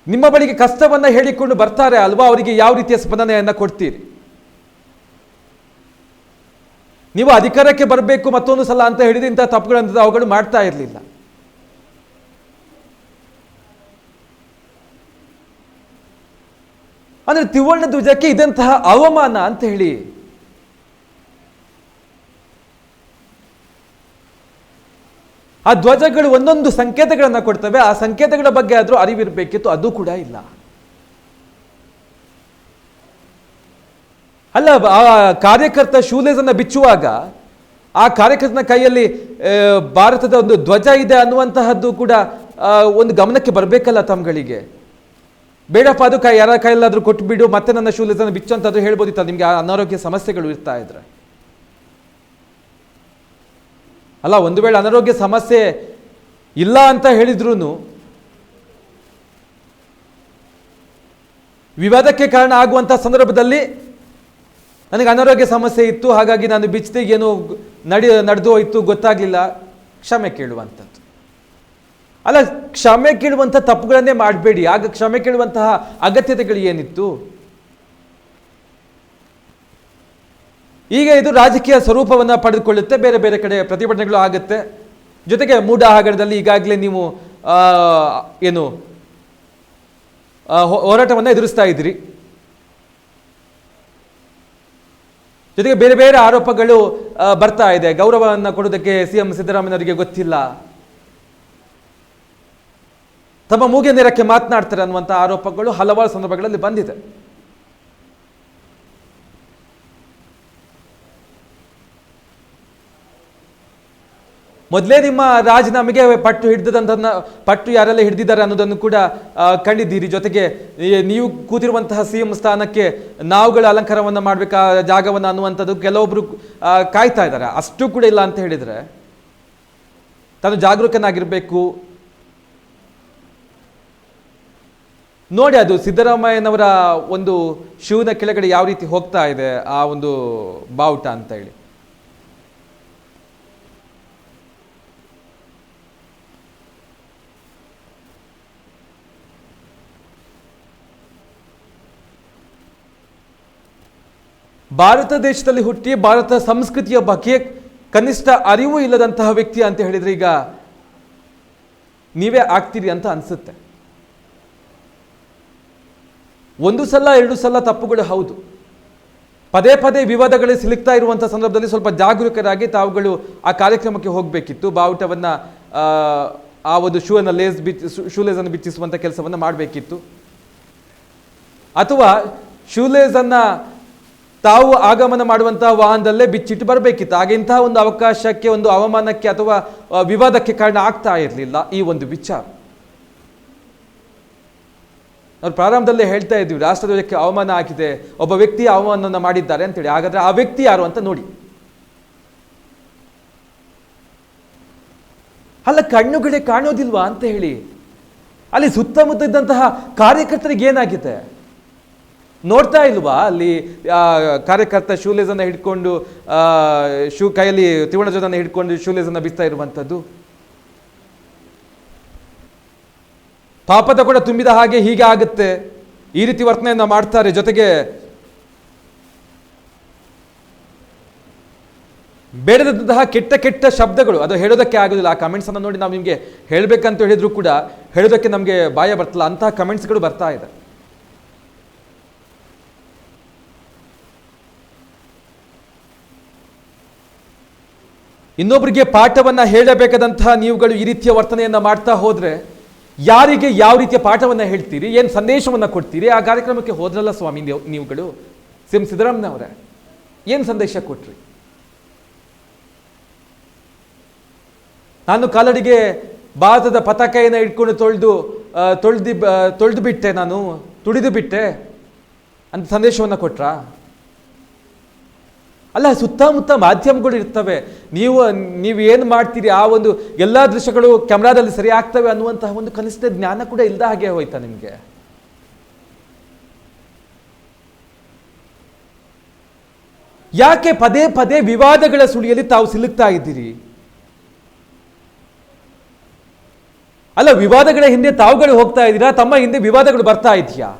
ನಿಮ್ಮ ಬಳಿಗೆ ಕಷ್ಟವನ್ನ ಹೇಳಿಕೊಂಡು ಬರ್ತಾರೆ ಅಲ್ವಾ? ಅವರಿಗೆ ಯಾವ ರೀತಿಯ ಸ್ಪಂದನೆಯನ್ನ ಕೊಡ್ತೀರಿ? ನೀವು ಅಧಿಕಾರಕ್ಕೆ ಬರಬೇಕು ಮತ್ತೊಂದು ಸಲ ಅಂತ ಹೇಳಿದ್ರೆ ಇಂತಹ ತಪ್ಪುಗಳಂತ ಅವುಗಳು ಮಾಡ್ತಾ ಇರಲಿಲ್ಲ. ಅಂದ್ರೆ ತ್ರಿವರ್ಣ ಧ್ವಜಕ್ಕೆ ಇದಂತಹ ಅವಮಾನ ಅಂತ ಹೇಳಿ. ಆ ಧ್ವಜಗಳು ಒಂದೊಂದು ಸಂಕೇತಗಳನ್ನ ಕೊಡ್ತವೆ, ಆ ಸಂಕೇತಗಳ ಬಗ್ಗೆ ಆದ್ರೂ ಅರಿವಿರಬೇಕಿತ್ತು, ಅದು ಕೂಡ ಇಲ್ಲ. ಅಲ್ಲ, ಆ ಕಾರ್ಯಕರ್ತ ಶೂಲೇಸ್ ಅನ್ನ ಬಿಚ್ಚುವಾಗ ಆ ಕಾರ್ಯಕರ್ತನ ಕೈಯಲ್ಲಿ ಭಾರತದ ಒಂದು ಧ್ವಜ ಇದೆ ಅನ್ನುವಂತಹದ್ದು ಕೂಡ ಒಂದು ಗಮನಕ್ಕೆ ಬರಬೇಕಲ್ಲ ತಮ್ಗಳಿಗೆ. ಬೇಡಪ್ಪ, ಅದು ಯಾರ ಕೈಯಲ್ಲಾದ್ರೂ ಕೊಟ್ಟು ಬಿಡು, ಮತ್ತೆ ನನ್ನ ಶೂಲೇಸ್ ಅನ್ನು ಬಿಚ್ಚು ಅಂತಾದ್ರೂ ಹೇಳ್ಬೋದಿತ್ತ ನಿಮ್ಗೆ ಅನಾರೋಗ್ಯ ಸಮಸ್ಯೆಗಳು ಇರ್ತಾ ಇದ್ರೆ. ಅಲ್ಲ, ಒಂದು ವೇಳೆ ಅನಾರೋಗ್ಯ ಸಮಸ್ಯೆ ಇಲ್ಲ ಅಂತ ಹೇಳಿದ್ರು ವಿವಾದಕ್ಕೆ ಕಾರಣ ಆಗುವಂತಹ ಸಂದರ್ಭದಲ್ಲಿ ನನಗೆ ಅನಾರೋಗ್ಯ ಸಮಸ್ಯೆ ಇತ್ತು, ಹಾಗಾಗಿ ನಾನು ಬಿಚ್ಚದೆ ಏನು ನಡೆದು ಹೋಯ್ತು ಗೊತ್ತಾಗ್ಲಿಲ್ಲ, ಕ್ಷಮೆ ಕೇಳುವಂಥದ್ದು. ಅಲ್ಲ, ಕ್ಷಮೆ ಕೇಳುವಂಥ ತಪ್ಪುಗಳನ್ನೇ ಮಾಡಬೇಡಿ. ಆಗ ಕ್ಷಮೆ ಕೇಳುವಂತಹ ಅಗತ್ಯತೆಗಳು ಏನಿತ್ತು? ಈಗ ಇದು ರಾಜಕೀಯ ಸ್ವರೂಪವನ್ನು ಪಡೆದುಕೊಳ್ಳುತ್ತೆ, ಬೇರೆ ಬೇರೆ ಕಡೆ ಪ್ರತಿಭಟನೆಗಳು ಆಗುತ್ತೆ. ಜೊತೆಗೆ ಮೂಡ ಹಗರಣದಲ್ಲಿ ಈಗಾಗಲೇ ನೀವು ಏನು ಹೋರಾಟವನ್ನು ಎದುರಿಸ್ತಾ ಇದ್ದೀರಿ. ಜೊತೆಗೆ ಬೇರೆ ಬೇರೆ ಆರೋಪಗಳು ಬರ್ತಾ ಇದೆ. ಗೌರವವನ್ನು ಕೊಡುವುದಕ್ಕೆ ಸಿಎಂ ಸಿದ್ದರಾಮಯ್ಯನವರಿಗೆ ಗೊತ್ತಿಲ್ಲ, ತಮ್ಮ ಮೂಗೆ ನೇರಕ್ಕೆ ಮಾತನಾಡ್ತಾರೆ ಅನ್ನುವಂಥ ಆರೋಪಗಳು ಹಲವಾರು ಸಂದರ್ಭಗಳಲ್ಲಿ ಬಂದಿದೆ. ಮೊದಲೇ ನಿಮ್ಮ ರಾಜೀನಾಮೆಗೆ ಪಟ್ಟು ಯಾರೆಲ್ಲ ಹಿಡಿದಿದ್ದಾರೆ ಅನ್ನೋದನ್ನು ಕೂಡ ಕಂಡಿದ್ದೀರಿ. ಜೊತೆಗೆ ನೀವು ಕೂತಿರುವಂತಹ ಸಿಎಂ ಸ್ಥಾನಕ್ಕೆ ನಾವುಗಳ ಅಲಂಕಾರವನ್ನು ಮಾಡಬೇಕಾ ಜಾಗವನ್ನು ಅನ್ನುವಂಥದ್ದು ಕೆಲವೊಬ್ರು ಕಾಯ್ತಾ ಇದ್ದಾರೆ. ಅಷ್ಟು ಕೂಡ ಇಲ್ಲ ಅಂತ ಹೇಳಿದರೆ ತಾನು ಜಾಗರೂಕನಾಗಿರಬೇಕು. ನೋಡಿ, ಅದು ಸಿದ್ದರಾಮಯ್ಯನವರ ಒಂದು ಶೂನ ಕೆಳಗಡೆ ಯಾವ ರೀತಿ ಹೋಗ್ತಾ ಇದೆ ಆ ಒಂದು ಬಾವುಟ ಅಂತ ಹೇಳಿ. ಭಾರತ ದೇಶದಲ್ಲಿ ಹುಟ್ಟಿ ಭಾರತ ಸಂಸ್ಕೃತಿಯ ಬಗ್ಗೆ ಕನಿಷ್ಠ ಅರಿವು ಇಲ್ಲದಂತಹ ವ್ಯಕ್ತಿ ಅಂತ ಹೇಳಿದ್ರೆ ಈಗ ನೀವೇ ಆಗ್ತೀರಿ ಅಂತ ಅನ್ಸುತ್ತೆ. ಒಂದು ಸಲ ಎರಡು ಸಲ ತಪ್ಪುಗಳು ಹೌದು, ಪದೇ ಪದೇ ವಿವಾದಗಳಿಗೆ ಸಿಲುಕ್ತಾ ಇರುವಂತಹ ಸಂದರ್ಭದಲ್ಲಿ ಸ್ವಲ್ಪ ಜಾಗರೂಕರಾಗಿ ತಾವುಗಳು ಆ ಕಾರ್ಯಕ್ರಮಕ್ಕೆ ಹೋಗಬೇಕಿತ್ತು. ಬಾವುಟವನ್ನ ಆ ಒಂದು ಶೂಲೇಸ್ ಅನ್ನು ಬಿಚ್ಚಿಸುವಂತ ಕೆಲಸವನ್ನ ಮಾಡಬೇಕಿತ್ತು. ಅಥವಾ ಶೂಲೇಸ್ ಅನ್ನ ತಾವು ಆಗಮನ ಮಾಡುವಂತಹ ವಾಹನದಲ್ಲೇ ಬಿಚ್ಚಿಟ್ಟು ಬರಬೇಕಿತ್ತು. ಆಗ ಇಂತಹ ಒಂದು ಅವಕಾಶಕ್ಕೆ, ಒಂದು ಅವಮಾನಕ್ಕೆ ಅಥವಾ ವಿವಾದಕ್ಕೆ ಕಾರಣ ಆಗ್ತಾ ಇರಲಿಲ್ಲ ಈ ಒಂದು ವಿಚಾರ. ನಾವು ಪ್ರಾರಂಭದಲ್ಲೇ ಹೇಳ್ತಾ ಇದ್ವಿ, ರಾಷ್ಟ್ರಧ್ವಜಕ್ಕೆ ಅವಮಾನ ಆಗಿದೆ, ಒಬ್ಬ ವ್ಯಕ್ತಿ ಅವಮಾನವನ್ನು ಮಾಡಿದ್ದಾರೆ ಅಂತೇಳಿ. ಹಾಗಾದ್ರೆ ಆ ವ್ಯಕ್ತಿ ಯಾರು ಅಂತ ನೋಡಿ. ಅಲ್ಲ, ಕಣ್ಣುಗಳೇ ಕಾಣೋದಿಲ್ವಾ ಅಂತ ಹೇಳಿ. ಅಲ್ಲಿ ಸುತ್ತಮುತ್ತ ಇದ್ದಂತಹ ಕಾರ್ಯಕರ್ತರಿಗೆ ಏನಾಗಿದೆ ನೋಡ್ತಾ ಇಲ್ವಾ? ಅಲ್ಲಿ ಕಾರ್ಯಕರ್ತ ಶೂಲೇಸ್ ಅನ್ನ ಹಿಡ್ಕೊಂಡು ಕೈಯಲ್ಲಿ ತ್ರಿವರ್ಣ ಧ್ವಜವನ್ನು ಹಿಡ್ಕೊಂಡು ಶೂಲೇಸ್ ಅನ್ನ ಬಿಸ್ತಾ ಇರುವಂತದ್ದು. ಪಾಪದ ಕೂಡ ತುಂಬಿದ ಹಾಗೆ ಹೀಗೆ ಆಗುತ್ತೆ, ಈ ರೀತಿ ವರ್ತನೆಯನ್ನ ಮಾಡ್ತಾರೆ. ಜೊತೆಗೆ ಬೇಡದಂತಹ ಕೆಟ್ಟ ಕೆಟ್ಟ ಶಬ್ದಗಳು, ಅದು ಹೇಳೋದಕ್ಕೆ ಆಗೋದಿಲ್ಲ. ಆ ಕಮೆಂಟ್ಸ್ ಅನ್ನು ನೋಡಿ ನಾವು ನಿಮಗೆ ಹೇಳಬೇಕಂತ ಹೇಳಿದ್ರು ಕೂಡ ಹೇಳೋದಕ್ಕೆ ನಮಗೆ ಬಾಯ ಬರ್ತಲ್ಲ, ಅಂತಹ ಕಮೆಂಟ್ಸ್ಗಳು ಬರ್ತಾ ಇದೆ. ಇನ್ನೊಬ್ಬರಿಗೆ ಪಾಠವನ್ನ ಹೇಳಬೇಕಾದಂತಹ ನೀವುಗಳು ಈ ರೀತಿಯ ವರ್ತನೆಯನ್ನ ಮಾಡ್ತಾ ಹೋದ್ರೆ ಯಾರಿಗೆ ಯಾವ ರೀತಿಯ ಪಾಠವನ್ನ ಹೇಳ್ತೀರಿ, ಏನು ಸಂದೇಶವನ್ನ ಕೊಡ್ತೀರಿ? ಆ ಕಾರ್ಯಕ್ರಮಕ್ಕೆ ಹೋದ್ರಲ್ಲ ಸ್ವಾಮಿ ನೀವುಗಳು, ಸಿಎಂ ಸಿದ್ದರಾಮಯ್ಯನವರೇ, ಏನು ಸಂದೇಶ ಕೊಟ್ರಿ? ನಾನು ಕಾಲಡಿಗೆ ಭಾರತದ ಪತಾಕೆಯನ್ನು ಇಟ್ಕೊಂಡು ತೊಳೆದು ಬಿಟ್ಟೆ, ನಾನು ತುಡಿದು ಬಿಟ್ಟೆ ಅಂತ ಸಂದೇಶವನ್ನ ಕೊಟ್ರಾ? ಅಲ್ಲ, ಸುತ್ತಮುತ್ತ ಮಾಧ್ಯಮಗಳು ಇರ್ತವೆ, ನೀವು ಏನು ಮಾಡ್ತೀರಿ ಆ ಒಂದು ಎಲ್ಲ ದೃಶ್ಯಗಳು ಕ್ಯಾಮ್ರಾದಲ್ಲಿ ಸರಿ ಆಗ್ತವೆ ಅನ್ನುವಂತಹ ಒಂದು ಕನಿಷ್ಠ ಜ್ಞಾನ ಕೂಡ ಇಲ್ಲದ ಹಾಗೆ ಹೋಯ್ತಾ ನಿಮಗೆ? ಯಾಕೆ ಪದೇ ಪದೇ ವಿವಾದಗಳ ಸುಳಿಯಲ್ಲಿ ತಾವು ಸಿಲುಕ್ತಾ ಇದ್ದೀರಿ? ಅಲ್ಲ, ವಿವಾದಗಳ ಹಿಂದೆ ತಾವುಗಳು ಹೋಗ್ತಾ ಇದ್ದೀರಾ, ತಮ್ಮ ಹಿಂದೆ ವಿವಾದಗಳು ಬರ್ತಾ ಇದೆಯಾ?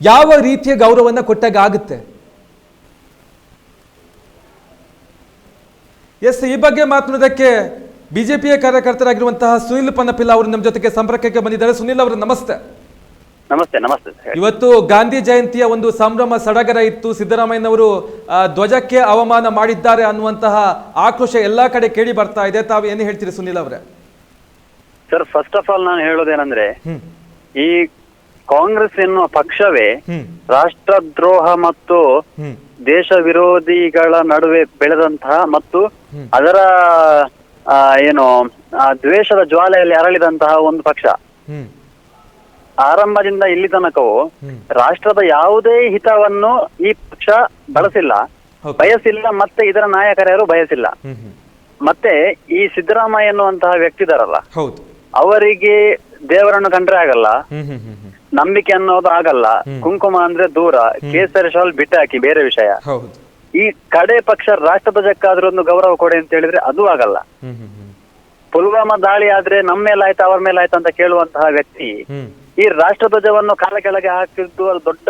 ಯಾವ ರೀತಿಯ ಗೌರವವನ್ನು ಕೊಟ್ಟಾಗ ಆಗುತ್ತೆ? ಎಸ್, ಈ ಬಗ್ಗೆ ಮಾತನಾಡೋದಕ್ಕೆ ಬಿಜೆಪಿಯ ಕಾರ್ಯಕರ್ತರಾಗಿರುವಂತಹ ಸುನಿಲ್ ಪನಪಿಲ್ಲ ಅವರು ನಮ್ಮ ಜೊತೆಗೆ ಸಂಪರ್ಕಕ್ಕೆ ಬಂದಿದ್ದಾರೆ. ಸುನಿಲ್ ಅವರು ನಮಸ್ತೆ. ನಮಸ್ತೆ. ನಮಸ್ತೆ. ಇವತ್ತು ಗಾಂಧಿ ಜಯಂತಿಯ ಒಂದು ಸಂಭ್ರಮ ಸಡಗರ ಇತ್ತು. ಸಿದ್ದರಾಮಯ್ಯನವರು ಧ್ವಜಕ್ಕೆ ಅವಮಾನ ಮಾಡಿದ್ದಾರೆ ಅನ್ನುವಂತಹ ಆಕ್ರೋಶ ಎಲ್ಲಾ ಕಡೆ ಕೇಳಿ ಬರ್ತಾ ಇದೆ. ತಾವು ಏನು ಹೇಳ್ತೀರಿ ಸುನಿಲ್ ಅವರೇ? ಸರ್, ಫಸ್ಟ್ ಆಫ್ ಆಲ್ ನಾನು ಹೇಳೋದೇನಂದ್ರೆ, ಈ ಕಾಂಗ್ರೆಸ್ ಎನ್ನುವ ಪಕ್ಷವೇ ರಾಷ್ಟ್ರದ್ರೋಹ ಮತ್ತು ದೇಶ ವಿರೋಧಿಗಳ ನಡುವೆ ಬೆಳೆದಂತಹ ಮತ್ತು ಅದರ ಏನು ದ್ವೇಷದ ಜ್ವಾಲೆಯಲ್ಲಿ ಅರಳಿದಂತಹ ಒಂದು ಪಕ್ಷ. ಆರಂಭದಿಂದ ಇಲ್ಲಿ ತನಕವೂ ರಾಷ್ಟ್ರದ ಯಾವುದೇ ಹಿತವನ್ನು ಈ ಪಕ್ಷ ಬಳಸಿಲ್ಲ, ಬಯಸಿಲ್ಲ, ಮತ್ತೆ ಇದರ ನಾಯಕರ್ಯಾರು ಬಯಸಿಲ್ಲ. ಮತ್ತೆ ಈ ಸಿದ್ದರಾಮಯ್ಯ ಎನ್ನುವಂತಹ ವ್ಯಕ್ತಿ ಇದಾರಲ್ಲ, ಅವರಿಗೆ ದೇವರನ್ನು ಕಂಡ್ರೆ ಆಗಲ್ಲ, ನಂಬಿಕೆ ಅನ್ನೋದು ಆಗಲ್ಲ, ಕುಂಕುಮ ಅಂದ್ರೆ ದೂರ, ಕೇಸರಿ ಶಾಲ್ ಬಿಟ್ಟಾಕಿ ಬೇರೆ ವಿಷಯ. ಈ ಕಡೆ ಪಕ್ಷ ರಾಷ್ಟ್ರಧ್ವಜಕ್ಕಾದ್ರೂ ಒಂದು ಗೌರವ ಕೊಡಿ ಅಂತ ಹೇಳಿದ್ರೆ ಅದು ಆಗಲ್ಲ. ಪುಲ್ವಾಮಾ ದಾಳಿ ಆದ್ರೆ ನಮ್ಮ ಮೇಲಾಯ್ತು ಅವ್ರ ಮೇಲಾಯ್ತು ಅಂತ ಕೇಳುವಂತಹ ವ್ಯಕ್ತಿ ಈ ರಾಷ್ಟ್ರಧ್ವಜವನ್ನು ಕಾಲ ಕೆಳಗೆ ಹಾಕಿದ್ದು ಅದು ದೊಡ್ಡ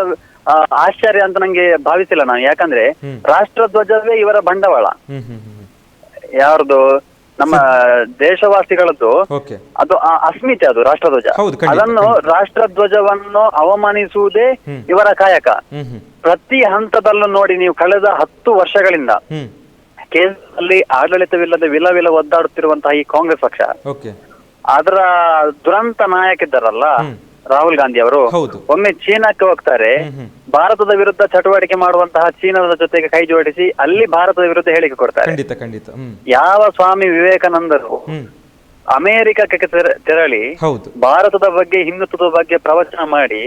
ಆಶ್ಚರ್ಯ ಅಂತ ನಂಗೆ ಭಾವಿಸಿಲ್ಲ ನಾನು. ಯಾಕಂದ್ರೆ ರಾಷ್ಟ್ರಧ್ವಜವೇ ಇವರ ಬಂಡವಾಳ. ಯಾರ್ದು? ನಮ್ಮ ದೇಶವಾಸಿಗಳದ್ದು ಅದು ಅಸ್ಮಿತೆ, ಅದು ರಾಷ್ಟ್ರಧ್ವಜ. ಅದನ್ನು ರಾಷ್ಟ್ರಧ್ವಜವನ್ನು ಅವಮಾನಿಸುವುದೇ ಇವರ ಕಾಯಕ. ಪ್ರತಿ ಹಂತದಲ್ಲೂ ನೋಡಿ ನೀವು, ಕಳೆದ 10 ವರ್ಷಗಳಿಂದ ಕೇಂದ್ರದಲ್ಲಿ ಆಡಳಿತವಿಲ್ಲದೆ ವಿಲ ಒದ್ದಾಡುತ್ತಿರುವಂತಹ ಈ ಕಾಂಗ್ರೆಸ್ ಪಕ್ಷ, ಅದರ ದುರಂತ ನಾಯಕ ಇದ್ದಾರಲ್ಲ ರಾಹುಲ್ ಗಾಂಧಿ ಅವರು, ಒಮ್ಮೆ ಚೀನಾಕ್ಕೆ ಹೋಗ್ತಾರೆ, ಭಾರತದ ವಿರುದ್ಧ ಚಟುವಟಿಕೆ ಮಾಡುವಂತಹ ಚೀನಾದ ಜೊತೆಗೆ ಕೈ ಜೋಡಿಸಿ ಅಲ್ಲಿ ಭಾರತದ ವಿರುದ್ಧ ಹೇಳಿಕೆ ಕೊಡ್ತಾರೆ. ಯಾವ ಸ್ವಾಮಿ ವಿವೇಕಾನಂದರು ಅಮೆರಿಕಕ್ಕೆ ತೆರಳಿ ಭಾರತದ ಬಗ್ಗೆ, ಹಿಂದುತ್ವದ ಬಗ್ಗೆ ಪ್ರವಚನ ಮಾಡಿ,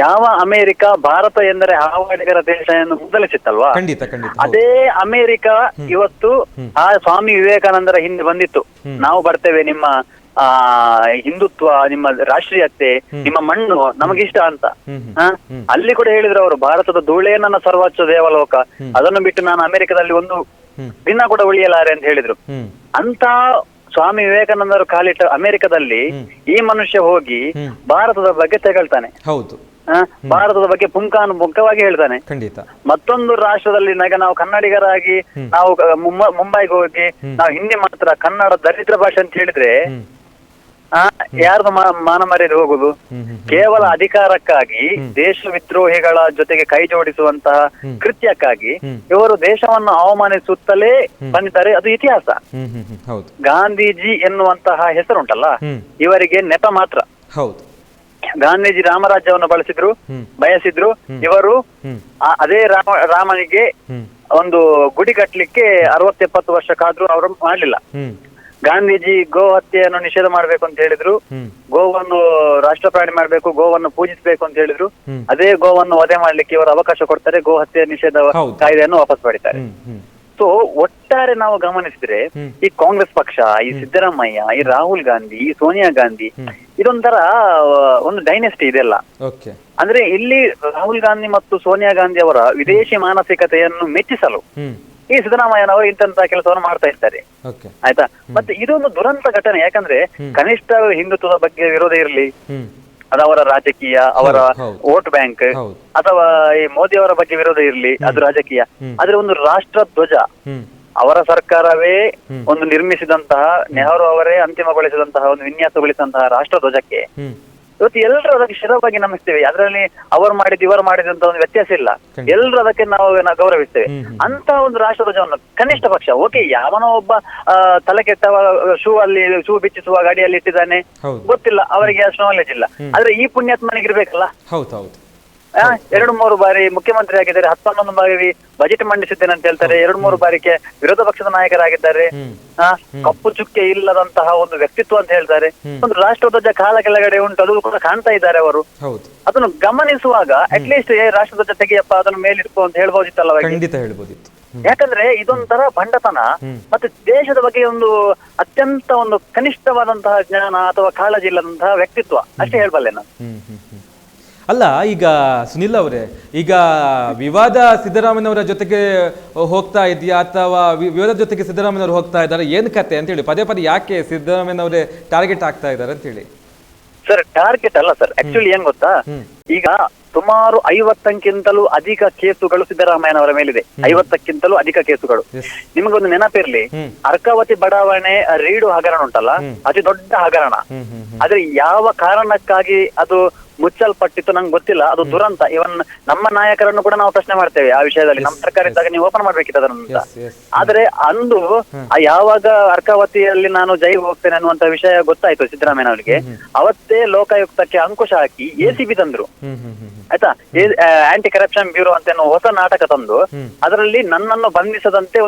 ಯಾವ ಅಮೆರಿಕ ಭಾರತ ಎಂದರೆ ಹಾವಾಡಿಗರ ದೇಶ ಎಂದು ಮುದ್ದಲಿಸಿತ್ತಲ್ವಾ, ಅದೇ ಅಮೆರಿಕ ಇವತ್ತು ಆ ಸ್ವಾಮಿ ವಿವೇಕಾನಂದರ ಹಿಂದೆ ಬಂದಿತ್ತು. ನಾವು ಬರ್ತೇವೆ, ನಿಮ್ಮ ಹಿಂದುತ್ವ, ನಿಮ್ಮ ರಾಷ್ಟ್ರೀಯತೆ, ನಿಮ್ಮ ಮಣ್ಣು ನಮಗಿಷ್ಟ ಅಂತ. ಅಲ್ಲಿ ಕೂಡ ಹೇಳಿದ್ರು ಅವರು, ಭಾರತದ ಧೂಳೇ ನನ್ನ ಸರ್ವೋಚ್ಚ ದೇವಲೋಕ, ಅದನ್ನು ಬಿಟ್ಟು ನಾನು ಅಮೆರಿಕದಲ್ಲಿ ಒಂದು ದಿನ ಕೂಡ ಉಳಿಯಲಾರೆ ಅಂತ ಹೇಳಿದ್ರು. ಅಂತ ಸ್ವಾಮಿ ವಿವೇಕಾನಂದರು ಕಾಲಿಟ್ಟ ಅಮೆರಿಕದಲ್ಲಿ ಈ ಮನುಷ್ಯ ಹೋಗಿ ಭಾರತದ ಬಗ್ಗೆ ತೆಗಳ್ತಾನೆ, ಭಾರತದ ಬಗ್ಗೆ ಪುಂಖಾನುಪುಂಖವಾಗಿ ಹೇಳ್ತಾನೆ. ಮತ್ತೊಂದು ರಾಷ್ಟ್ರದಲ್ಲಿ ನಾವು ಕನ್ನಡಿಗರಾಗಿ ನಾವು ಮುಂಬೈಗೆ ಹೋಗಿ ನಾವು ಹಿಂದಿ ಮಾತ್ರ, ಕನ್ನಡ ದರಿದ್ರ ಭಾಷೆ ಅಂತ ಹೇಳಿದ್ರೆ ಯಾರ್ದು ಮಾನ ಮರ್ಯಾದೆ ಹೋಗುದು? ಕೇವಲ ಅಧಿಕಾರಕ್ಕಾಗಿ ದೇಶ ವಿದ್ರೋಹಿಗಳ ಜೊತೆಗೆ ಕೈ ಜೋಡಿಸುವಂತಹ ಕೃತ್ಯಕ್ಕಾಗಿ ಇವರು ದೇಶವನ್ನು ಅವಮಾನಿಸುತ್ತಲೇ ಬಂದಿದ್ದಾರೆ. ಅದು ಇತಿಹಾಸ. ಗಾಂಧೀಜಿ ಎನ್ನುವಂತಹ ಹೆಸರುಂಟಲ್ಲ, ಇವರಿಗೆ ನೆಪ ಮಾತ್ರ. ಗಾಂಧೀಜಿ ರಾಮರಾಜ್ಯವನ್ನು ಬಯಸಿದ್ರು. ಇವರು ಅದೇ ರಾಮನಿಗೆ ಒಂದು ಗುಡಿ ಕಟ್ಟಲಿಕ್ಕೆ 60-70 ವರ್ಷ ಕಾದ್ರೂ ಅವರು ಮಾಡ್ಲಿಲ್ಲ. ಗಾಂಧೀಜಿ ಗೋ ಹತ್ಯೆಯನ್ನು ನಿಷೇಧ ಮಾಡ್ಬೇಕು ಅಂತ ಹೇಳಿದ್ರು, ಗೋವನ್ನು ರಾಷ್ಟ್ರ ಪ್ರಾಣಿ ಮಾಡ್ಬೇಕು, ಗೋವನ್ನು ಪೂಜಿಸಬೇಕು ಅಂತ ಹೇಳಿದ್ರು. ಅದೇ ಗೋವನ್ನು ವಧೆ ಮಾಡ್ಲಿಕ್ಕೆ ಇವರು ಅವಕಾಶ ಕೊಡ್ತಾರೆ, ಗೋ ಹತ್ಯೆ ನಿಷೇಧ ಕಾಯ್ದೆಯನ್ನು ವಾಪಸ್ ಪಡಿತಾರೆ. ಸೊ ಒಟ್ಟಾರೆ ನಾವು ಗಮನಿಸಿದ್ರೆ ಈ ಕಾಂಗ್ರೆಸ್ ಪಕ್ಷ, ಈ ಸಿದ್ದರಾಮಯ್ಯ, ಈ ರಾಹುಲ್ ಗಾಂಧಿ, ಈ ಸೋನಿಯಾ ಗಾಂಧಿ, ಇದೊಂಥರ ಒಂದು ಡೈನೆಸ್ಟಿ ಇದೆಲ್ಲ. ಅಂದ್ರೆ ಇಲ್ಲಿ ರಾಹುಲ್ ಗಾಂಧಿ ಮತ್ತು ಸೋನಿಯಾ ಗಾಂಧಿ ಅವರ ವಿದೇಶಿ ಮಾನಸಿಕತೆಯನ್ನು ಮೆಚ್ಚಿಸಲು ಈ ಸಿದ್ದರಾಮಯ್ಯನವರು ಇಂತಹ ಕೆಲಸವನ್ನು ಮಾಡ್ತಾ ಇರ್ತಾರೆ. ಆಯ್ತಾ? ಮತ್ತೆ ಇದೊಂದು ದುರಂತ ಘಟನೆ. ಯಾಕಂದ್ರೆ ಕನಿಷ್ಠ ಹಿಂದುತ್ವದ ಬಗ್ಗೆ ವಿರೋಧ ಇರಲಿ, ಅದು ಅವರ ರಾಜಕೀಯ, ಅವರ ವೋಟ್ ಬ್ಯಾಂಕ್, ಅಥವಾ ಈ ಮೋದಿ ಅವರ ಬಗ್ಗೆ ವಿರೋಧ ಇರಲಿ, ಅದು ರಾಜಕೀಯ. ಆದ್ರೆ ಒಂದು ರಾಷ್ಟ್ರ ಧ್ವಜ ಅವರ ಸರ್ಕಾರವೇ ಒಂದು ನಿರ್ಮಿಸಿದಂತಹ, ನೆಹರು ಅವರೇ ಅಂತಿಮಗೊಳಿಸಿದಂತಹ, ಒಂದು ವಿನ್ಯಾಸಗೊಳಿಸಿದಂತಹ ರಾಷ್ಟ್ರ ಧ್ವಜಕ್ಕೆ ಇವತ್ತು ಎಲ್ಲರೂ ಅದಕ್ಕೆ ಶಿರವಾಗಿ ನಮಿಸ್ತೇವೆ. ಅದರಲ್ಲಿ ಅವರು ಮಾಡಿದ್ದು ಇವರು ಮಾಡಿದಂತ ಒಂದು ವ್ಯತ್ಯಾಸ ಇಲ್ಲ. ಎಲ್ಲರೂ ಅದಕ್ಕೆ ನಾವು ಗೌರವಿಸ್ತೇವೆ. ಅಂತ ಒಂದು ರಾಷ್ಟ್ರಧ್ವಜವನ್ನು ಕನಿಷ್ಠ ಪಕ್ಷ, ಓಕೆ, ಯಾವನೋ ಒಬ್ಬ ತಲೆ ಕೆಟ್ಟವ ಶೂ ಬಿಚ್ಚಿಸುವ ಗಾಡಿಯಲ್ಲಿ ಇಟ್ಟಿದ್ದಾನೆ, ಗೊತ್ತಿಲ್ಲ, ಅವರಿಗೆ ಅಷ್ಟು ನಾಲೆಜ್ ಇಲ್ಲ. ಆದ್ರೆ ಈ ಪುಣ್ಯಾತ್ಮನಿಗೆ ಇರ್ಬೇಕಲ್ಲ. 2-3 ಬಾರಿ ಮುಖ್ಯಮಂತ್ರಿ ಆಗಿದ್ದಾರೆ, 11 ಬಾರಿ ಬಜೆಟ್ ಮಂಡಿಸಿದ್ದೇನೆ ಅಂತ ಹೇಳ್ತಾರೆ, 2-3 ಬಾರಿಗೆ ವಿರೋಧ ಪಕ್ಷದ ನಾಯಕರಾಗಿದ್ದಾರೆ, ಕಪ್ಪು ಚುಕ್ಕೆ ಇಲ್ಲದಂತಹ ಒಂದು ವ್ಯಕ್ತಿತ್ವ ಅಂತ ಹೇಳ್ತಾರೆ. ಒಂದು ರಾಷ್ಟ್ರಧ್ವಜ ಕಾಲ ಕೆಳಗಡೆ ಉಂಟು, ಅದು ಕೂಡ ಕಾಣ್ತಾ ಇದ್ದಾರೆ ಅವರು. ಅದನ್ನು ಗಮನಿಸುವಾಗ ಅಟ್ಲೀಸ್ಟ್ ರಾಷ್ಟ್ರಧ್ವಜ ತೆಗೆಯಪ್ಪ, ಅದನ್ನು ಮೇಲಿಡ್ಕೊ ಅಂತ ಹೇಳ್ಬೋದಿತ್ತಲ್ಲ. ಯಾಕಂದ್ರೆ ಇದೊಂಥರ ಭಂಡತನ, ಮತ್ತೆ ದೇಶದ ಬಗ್ಗೆ ಒಂದು ಅತ್ಯಂತ ಒಂದು ಕನಿಷ್ಠವಾದಂತಹ ಜ್ಞಾನ ಅಥವಾ ಕಾಳಜಿ ಇಲ್ಲದಂತಹ ವ್ಯಕ್ತಿತ್ವ, ಅಷ್ಟೇ ಹೇಳ್ಬಲ್ಲೆ ನಾನು. ಅಲ್ಲ, ಈಗ ಸುನಿಲ್ ಅವರೇ, ಈಗ ವಿವಾದ ಸಿದ್ದರಾಮಯ್ಯನವರ ಜೊತೆಗೆ ಹೋಗ್ತಾ ಇದೆಯಾ ಅಥವಾ ವಿವಾದ ಜೊತೆಗೆ ಸಿದ್ದರಾಮಯ್ಯನವರು ಹೋಗ್ತಾ ಇದ್ದಾರೆ, ಏನ್ ಕತೆ ಅಂತ ಹೇಳಿ ಪದೇ ಪದೇ ಯಾಕೆ ಸಿದ್ದರಾಮಯ್ಯನವರೇ ಟಾರ್ಗೆಟ್ ಆಗ್ತಾ ಇದ್ದಾರೆ ಅಂತ ಹೇಳಿ? ಸರ್, ಟಾರ್ಗೆಟ್ ಅಲ್ಲ ಸರ್. ಆಕ್ಚುಲಿ ಏನ್ ಗೊತ್ತಾ, ಈಗ ಸುಮಾರು 50ಕ್ಕಿಂತಲೂ ಅಧಿಕ ಕೇಸುಗಳು ಸಿದ್ದರಾಮಯ್ಯನವರ ಮೇಲಿದೆ. 50ಕ್ಕಿಂತಲೂ ಅಧಿಕ ಕೇಸುಗಳು. ನಿಮಗೊಂದು ನೆನಪಿರ್ಲಿ, ಅರ್ಕಾವತಿ ಬಡಾವಣೆ ರೀಡು ಹಗರಣ ಉಂಟಲ್ಲ, ಅತಿ ದೊಡ್ಡ ಹಗರಣ. ಆದ್ರೆ ಯಾವ ಕಾರಣಕ್ಕಾಗಿ ಅದು ಮುಚ್ಚಲ್ಪಟ್ಟಿತ್ತು ನಂಗೆ ಗೊತ್ತಿಲ್ಲ. ಅದು ದುರಂತ. ಇವನ್ ನಮ್ಮ ನಾಯಕರನ್ನು ಕೂಡ ನಾವು ಪ್ರಶ್ನೆ ಮಾಡ್ತೇವೆ ಆ ವಿಷಯದಲ್ಲಿ. ನಮ್ಮ ಸರ್ಕಾರ ಇದ್ದಾಗ ನೀವು ಓಪನ್ ಮಾಡ್ಬೇಕಿತ್ತು ಅದನ್ನ. ಆದ್ರೆ ಅಂದು ಯಾವಾಗ ಅರ್ಕಾವತಿಯಲ್ಲಿ ನಾನು ಜೈಲು ಹೋಗ್ತೇನೆ ಅನ್ನುವಂತ ವಿಷಯ ಗೊತ್ತಾಯ್ತು ಸಿದ್ದರಾಮಯ್ಯನವರಿಗೆ, ಅವತ್ತೇ ಲೋಕಾಯುಕ್ತಕ್ಕೆ ಅಂಕುಶ ಹಾಕಿ ACB ತಂದ್ರು. ಆಯ್ತಾ, ಆಂಟಿ ಕರಪ್ಷನ್ ಬ್ಯೂರೋ ಅಂತ ಹೊಸ ನಾಟಕ ತಂದು ಅದರಲ್ಲಿ ನನ್ನನ್ನು ಬಂಧಿಸದಂತೆ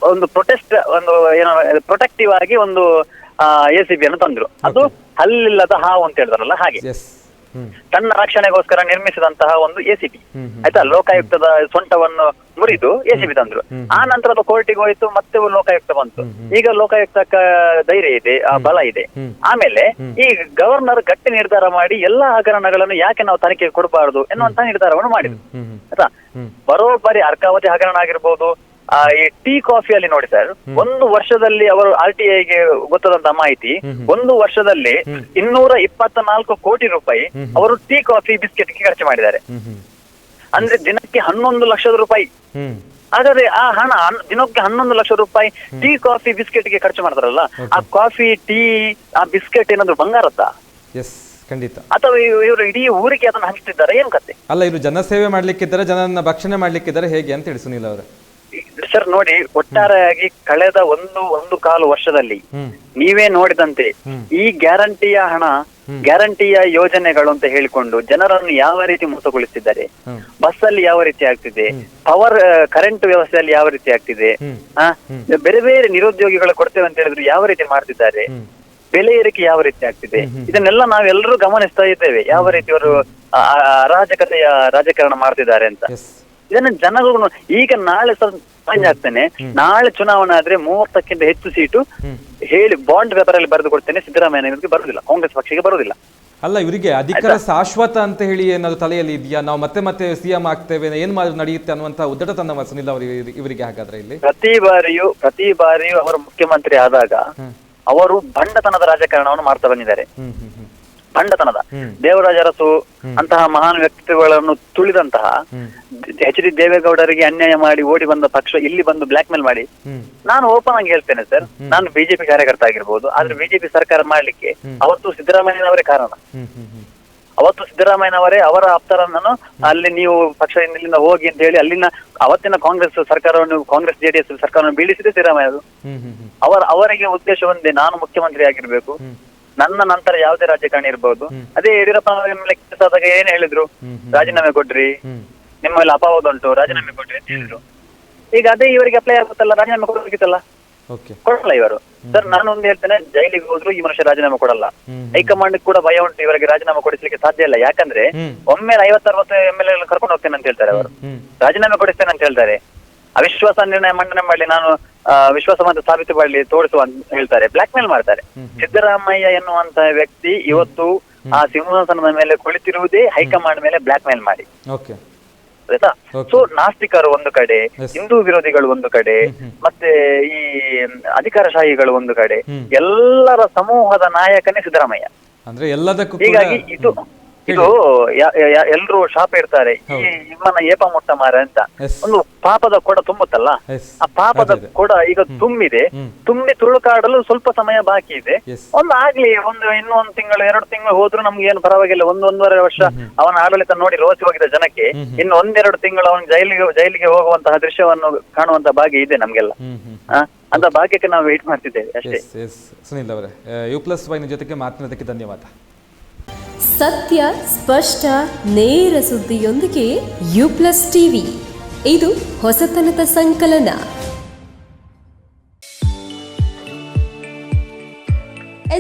ಒಂದು ಪ್ರೊಟೆಸ್ಟ್, ಒಂದು ಏನೋ ಪ್ರೊಟೆಕ್ಟಿವ್ ಆಗಿ ಒಂದು ACB ಅನ್ನು ತಂದ್ರು. ಅದು ಹಲ್ಲಿಲ್ಲದ ಹಾವು ಅಂತ ಹೇಳಿದ್ರಲ್ಲ ಹಾಗೆ, ತನ್ನ ರಕ್ಷಣೆಗೋಸ್ಕರ ನಿರ್ಮಿಸಿದಂತಹ ಒಂದು ACB. ಆಯ್ತಾ, ಲೋಕಾಯುಕ್ತದ ಸೊಂಟವನ್ನು ಮುರಿದು ACB ತಂದ್ರು. ಆ ನಂತರ ಅದು ಕೋರ್ಟಿಗೆ ಹೋಯ್ತು, ಮತ್ತೆ ಲೋಕಾಯುಕ್ತ ಬಂತು. ಈಗ ಲೋಕಾಯುಕ್ತಕ್ಕ ಧೈರ್ಯ ಇದೆ, ಆ ಬಲ ಇದೆ. ಆಮೇಲೆ ಈ ಗವರ್ನರ್ ಗಟ್ಟಿ ನಿರ್ಧಾರ ಮಾಡಿ ಎಲ್ಲಾ ಹಗರಣಗಳನ್ನು ಯಾಕೆ ನಾವು ತನಿಖೆಗೆ ಕೊಡಬಾರದು ಎನ್ನುವಂತ ನಿರ್ಧಾರವನ್ನು ಮಾಡಿದ್ರು. ಆಯ್ತಾ, ಬರೋಬ್ಬರಿ ಅರ್ಕಾವತಿ ಹಗರಣ ಆಗಿರ್ಬೋದು, ಈ ಟೀ ಕಾಫಿಯಲ್ಲಿ ನೋಡಿ ಸರ್, 1 ವರ್ಷದಲ್ಲಿ ಅವರು RTIಗೆ ಗೊತ್ತದಂತ ಮಾಹಿತಿ, 1 ವರ್ಷದಲ್ಲಿ 224 ಕೋಟಿ ರೂಪಾಯಿ ಅವರು ಟೀ ಕಾಫಿ ಬಿಸ್ಕೆಟ್ಗೆ ಖರ್ಚು ಮಾಡಿದ್ದಾರೆ. ಅಂದ್ರೆ ದಿನಕ್ಕೆ 11 ಲಕ್ಷದ ರೂಪಾಯಿ. ಹಾಗಾದ್ರೆ ಆ ಹಣ ದಿನಕ್ಕೆ 11 ಲಕ್ಷ ರೂಪಾಯಿ ಟೀ ಕಾಫಿ ಬಿಸ್ಕೆಟ್ಗೆ ಖರ್ಚು ಮಾಡ್ತಾರಲ್ಲ, ಆ ಕಾಫಿ ಟೀ ಆ ಬಿಸ್ಕೆಟ್ ಏನಾದ್ರು ಬಂಗಾರತ್ತ? ಖಂಡಿತ. ಅಥವಾ ಇವರು ಇಡೀ ಊರಿಗೆ ಅದನ್ನ ಹಂಚ್ತಿದ್ದಾರೆ, ಏನ್ ಕತೆ? ಅಲ್ಲ, ಇವರು ಜನಸೇವೆ ಮಾಡ್ಲಿಕ್ಕಿದ್ದಾರೆ, ಜನನ ಭಕ್ಷಣೆ ಮಾಡ್ಲಿಕ್ಕಿದ್ದಾರೆ, ಹೇಗೆ ಅಂತ ಹೇಳಿ ಸುನೀಲ್ ಅವರೇ. ಸರ್ ನೋಡಿ, ಒಟ್ಟಾರೆಯಾಗಿ ಕಳೆದ 1.25 ವರ್ಷದಲ್ಲಿ ನೀವೇ ನೋಡಿದಂತೆ ಈ ಗ್ಯಾರಂಟಿಯ ಹಣ, ಗ್ಯಾರಂಟಿಯ ಯೋಜನೆಗಳು ಅಂತ ಹೇಳಿಕೊಂಡು ಜನರನ್ನು ಯಾವ ರೀತಿ ಮೋಸಗೊಳಿಸಿದ್ದಾರೆ, ಬಸ್ ಅಲ್ಲಿ ಯಾವ ರೀತಿ ಆಗ್ತಿದೆ, ಪವರ್ ಕರೆಂಟ್ ವ್ಯವಸ್ಥೆಯಲ್ಲಿ ಯಾವ ರೀತಿ ಆಗ್ತಿದೆ, ಬೇರೆ ಬೇರೆ ನಿರುದ್ಯೋಗಿಗಳು ಕೊಡ್ತೇವೆ ಅಂತ ಹೇಳಿದ್ರು ಯಾವ ರೀತಿ ಮಾಡ್ತಿದ್ದಾರೆ, ಬೆಲೆ ಏರಿಕೆ ಯಾವ ರೀತಿ ಆಗ್ತಿದೆ, ಇದನ್ನೆಲ್ಲ ನಾವೆಲ್ಲರೂ ಗಮನಿಸ್ತಾ ಇದ್ದೇವೆ. ಯಾವ ರೀತಿ ಅವರು ಅರಾಜಕತೆಯ ರಾಜಕಾರಣ ಮಾಡ್ತಿದ್ದಾರೆ ಅಂತ. ಇದನ್ನ ಜನಗಳು ಈಗ ನಾಳೆ ಚೇಂಜ್ ಆಗ್ತೇನೆ, ನಾಳೆ ಚುನಾವಣೆ ಆದ್ರೆ 30ಕ್ಕಿಂತ ಹೆಚ್ಚು ಸೀಟು ಹೇಳಿ ಬಾಂಡ್ ಪೇಪರ್ ಅಲ್ಲಿ ಬರೆದು ಕೊಡ್ತೇನೆ, ಸಿದ್ದರಾಮಯ್ಯ ಬರುದಿಲ್ಲ, ಕಾಂಗ್ರೆಸ್ ಪಕ್ಷಕ್ಕೆ ಬರುದಿಲ್ಲ. ಅಲ್ಲ, ಇವರಿಗೆ ಅಧಿಕಾರ ಶಾಶ್ವತ ಅಂತ ಹೇಳಿ ಏನಾದ್ರು ತಲೆಯಲ್ಲಿ ಇದೆಯಾ? ನಾವು ಮತ್ತೆ CM ಆಗ್ತೇವೆ, ಏನ್ ನಡೆಯುತ್ತೆ ಅನ್ನುವಂತ ಉದ್ದಟತನ ಸುನಿಲ್ ಅವರು ಇವರಿಗೆ ಹಾಗಾದ್ರೆ ಇಲ್ಲಿ ಪ್ರತಿ ಬಾರಿಯೂ ಅವರು ಮುಖ್ಯಮಂತ್ರಿ ಆದಾಗ ಅವರು ಬಂಡತನದ ರಾಜಕಾರಣವನ್ನು ಮಾಡ್ತಾ ಬಂದಿದ್ದಾರೆ. ಬಂಡತನದ ದೇವರಾಜ ಅರಸು ಅಂತಹ ಮಹಾನ್ ವ್ಯಕ್ತಿಗಳನ್ನು ತುಳಿದಂತಹ HD ದೇವೇಗೌಡರಿಗೆ ಅನ್ಯಾಯ ಮಾಡಿ ಓಡಿ ಬಂದ ಪಕ್ಷ ಇಲ್ಲಿ ಬಂದು ಬ್ಲಾಕ್ ಮೇಲ್ ಮಾಡಿ, ನಾನು ಓಪನ್ ಆಗಿ ಹೇಳ್ತೇನೆ ಸರ್, ನಾನು ಬಿಜೆಪಿ ಕಾರ್ಯಕರ್ತ ಆಗಿರ್ಬೋದು, ಆದ್ರೆ ಬಿಜೆಪಿ ಸರ್ಕಾರ ಮಾಡ್ಲಿಕ್ಕೆ ಅವತ್ತು ಸಿದ್ದರಾಮಯ್ಯನವರೇ ಕಾರಣ. ಅವತ್ತು ಸಿದ್ದರಾಮಯ್ಯನವರೇ ಅವರ ಆಪ್ತರನ್ನು ಅಲ್ಲಿ ನೀವು ಪಕ್ಷದಿಂದ ಇಲ್ಲಿಂದ ಹೋಗಿ ಅಂತ ಹೇಳಿ ಅಲ್ಲಿನ ಅವತ್ತಿನ ಕಾಂಗ್ರೆಸ್ ಸರ್ಕಾರವನ್ನು, ಕಾಂಗ್ರೆಸ್ JDS ಸರ್ಕಾರವನ್ನು ಬೀಳಿಸಿದೆ ಸಿದ್ದರಾಮಯ್ಯ. ಅವರಿಗೆ ಉದ್ದೇಶ ಒಂದೇ, ನಾನು ಮುಖ್ಯಮಂತ್ರಿ ಆಗಿರ್ಬೇಕು, ನನ್ನ ನಂತರ ಯಾವುದೇ ರಾಜಕಾರಣಿ ಇರ್ಬೋದು. ಅದೇ ಯಡಿಯೂರಪ್ಪ ಲೆಕ್ಕಿಸಾದಾಗ ಏನ್ ಹೇಳಿದ್ರು, ರಾಜೀನಾಮೆ ಕೊಡ್ರಿ, ನಿಮ್ಮಲ್ಲಿ ಅಪವಾದ ಉಂಟು, ರಾಜೀನಾಮೆ ಕೊಡ್ರಿ ಅಂತ ಹೇಳಿದ್ರು. ಈಗ ಅದೇ ಇವರಿಗೆ ಅಪ್ಲೈ ಆಗುತ್ತಲ್ಲ, ರಾಜೀನಾಮೆ ಕೊಡಬೇಕಿತ್ತಲ್ಲ, ಕೊಡಲ್ಲ ಇವರು. ಸರ್ ನಾನು ಒಂದು ಹೇಳ್ತೇನೆ, ಜೈಲಿಗೆ ಹೋದ್ರು ಈ ಮನುಷ್ಯ ರಾಜೀನಾಮೆ ಕೊಡಲ್ಲ. ಹೈಕಮಾಂಡ್ ಕೂಡ ಭಯ ಉಂಟು, ಇವರಿಗೆ ರಾಜೀನಾಮೆ ಕೊಡಿಸ್ಲಿಕ್ಕೆ ಸಾಧ್ಯ ಇಲ್ಲ. ಯಾಕಂದ್ರೆ ಒಮ್ಮೆ 50-60 MLA ಕರ್ಕೊಂಡು ಹೋಗ್ತೇನೆ ಅಂತ ಹೇಳ್ತಾರೆ ಅವರು, ರಾಜೀನಾಮೆ ಕೊಡಿಸ್ತೇನೆ ಅಂತ ಹೇಳ್ತಾರೆ. ಅವಿಶ್ವಾಸ ನಿರ್ಣಯ ಮಂಡನೆ ಮಾಡ್ಲಿ, ನಾನು ವಿಶ್ವಾಸಮತ ಸಾಬೀತು ಮಾಡಲಿ, ತೋರಿಸುವ ಅಂತ ಹೇಳ್ತಾರೆ, ಬ್ಲಾಕ್ ಮೇಲ್ ಮಾಡ್ತಾರೆ. ಸಿದ್ದರಾಮಯ್ಯ ಎನ್ನುವಂತಹ ವ್ಯಕ್ತಿ ಇವತ್ತು ಆ ಸಿಂಹಾಸನದ ಮೇಲೆ ಕುಳಿತಿರುವುದೇ ಹೈಕಮಾಂಡ್ ಮೇಲೆ ಬ್ಲಾಕ್ ಮೇಲ್ ಮಾಡಿ. ಆಯ್ತಾ? ಸೊ ನಾಸ್ತಿಕರು ಒಂದು ಕಡೆ, ಹಿಂದೂ ವಿರೋಧಿಗಳು ಒಂದು ಕಡೆ, ಮತ್ತೆ ಈ ಅಧಿಕಾರಶಾಹಿಗಳು ಒಂದು ಕಡೆ, ಎಲ್ಲರ ಸಮೂಹದ ನಾಯಕನೇ ಸಿದ್ದರಾಮಯ್ಯ. ಅಂದ್ರೆ ಎಲ್ಲದಕ್ಕೂ ಹೀಗಾಗಿ ಇದು ಎಲ್ರು ಶಾಪ ಇರ್ತಾರೆ, ಈ ನಿಮ್ಮನ್ನ ಏಪ ಮುಟ್ಟ ಮಾರ ಅಂತ ಒಂದು ಪಾಪದ ಕೊಡ ತುಂಬುತ್ತಲ್ಲ, ಆ ಪಾಪದ ಕೊಡ ಈಗ ತುಂಬಿ ತುಳುಕಾಡಲು ಸ್ವಲ್ಪ ಸಮಯ ಬಾಕಿ ಇದೆ. ಆಗ್ಲಿ, ಇನ್ನೂ 1 ತಿಂಗಳು 2 ತಿಂಗಳು ಹೋದ್ರು ನಮ್ಗೆ ಏನು ಪರವಾಗಿಲ್ಲ. 1-1.5 ವರ್ಷ ಅವನ ಆಡಳಿತ ನೋಡಿ ರೋಸಿ ಹೋಗಿದ್ದ ಜನಕ್ಕೆ ಇನ್ನು 1-2 ತಿಂಗಳು ಅವನು ಜೈಲಿಗೆ ಹೋಗುವಂತಹ ದೃಶ್ಯವನ್ನು ಕಾಣುವಂತ ಭಾಗ್ಯ ಇದೆ ನಮ್ಗೆಲ್ಲ. ಅಂತ ಭಾಗ್ಯಕ್ಕೆ ನಾವು ವೇಟ್ ಮಾಡ್ತಿದ್ದೇವೆ ಅಷ್ಟೇ. ಸುನಿಲ್ ಅವರೇ, U+Y ಜೊತೆಗೆ ಮಾತನಾಡೋದಕ್ಕೆ ಧನ್ಯವಾದ. ಸತ್ಯ, ಸ್ಪಷ್ಟ, ನೇರ ಸುದ್ದಿಯೊಂದಿಗೆ U+TV, ಇದು ಹೊಸತನದ ಸಂಕಲನ.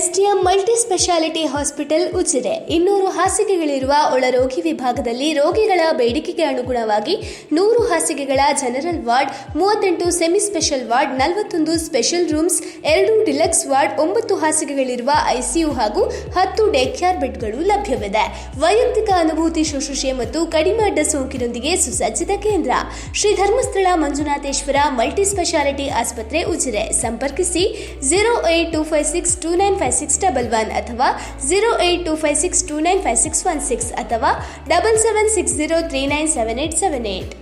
STM multi speciality hospital Ujire 200 ಹಾಸಿಗೆಗಳಿರುವ ಒಳರೋಗಿ ವಿಭಾಗದಲ್ಲಿ ರೋಗಿಗಳ ಬೇಡಿಕೆಗೆ ಅನುಗುಣವಾಗಿ 100 ಹಾಸಿಗೆಗಳ general ward, 38 semi special ward, 41 special rooms, 2 deluxe ward, 9 ಹಾಸಿಗೆಗಳಿರುವ ICU ಹಾಗೂ 10 ಡೇ ಕೇರ್ ಬೆಡ್ಗಳು ಲಭ್ಯವಿದೆ. ವೈಯಕ್ತಿಕ ಅನುಭೂತಿ ಶುಶ್ರೂಷೆ ಮತ್ತು ಕಡಿಮೆ ಅಡ್ಡ ಸೋಂಕಿನೊಂದಿಗೆ ಸುಸಜ್ಜಿತ ಕೇಂದ್ರ. ಶ್ರೀ ಧರ್ಮಸ್ಥಳ ಮಂಜುನಾಥೇಶ್ವರ ಮಲ್ಟಿ ಸ್ಪೆಷಾಲಿಟಿ ಆಸ್ಪತ್ರೆ ಉಜಿರೆ. ಸಂಪರ್ಕಿಸಿ 0825629 0825611 ಅಥವಾ 08256295616 ಅಥವಾ 7760397878.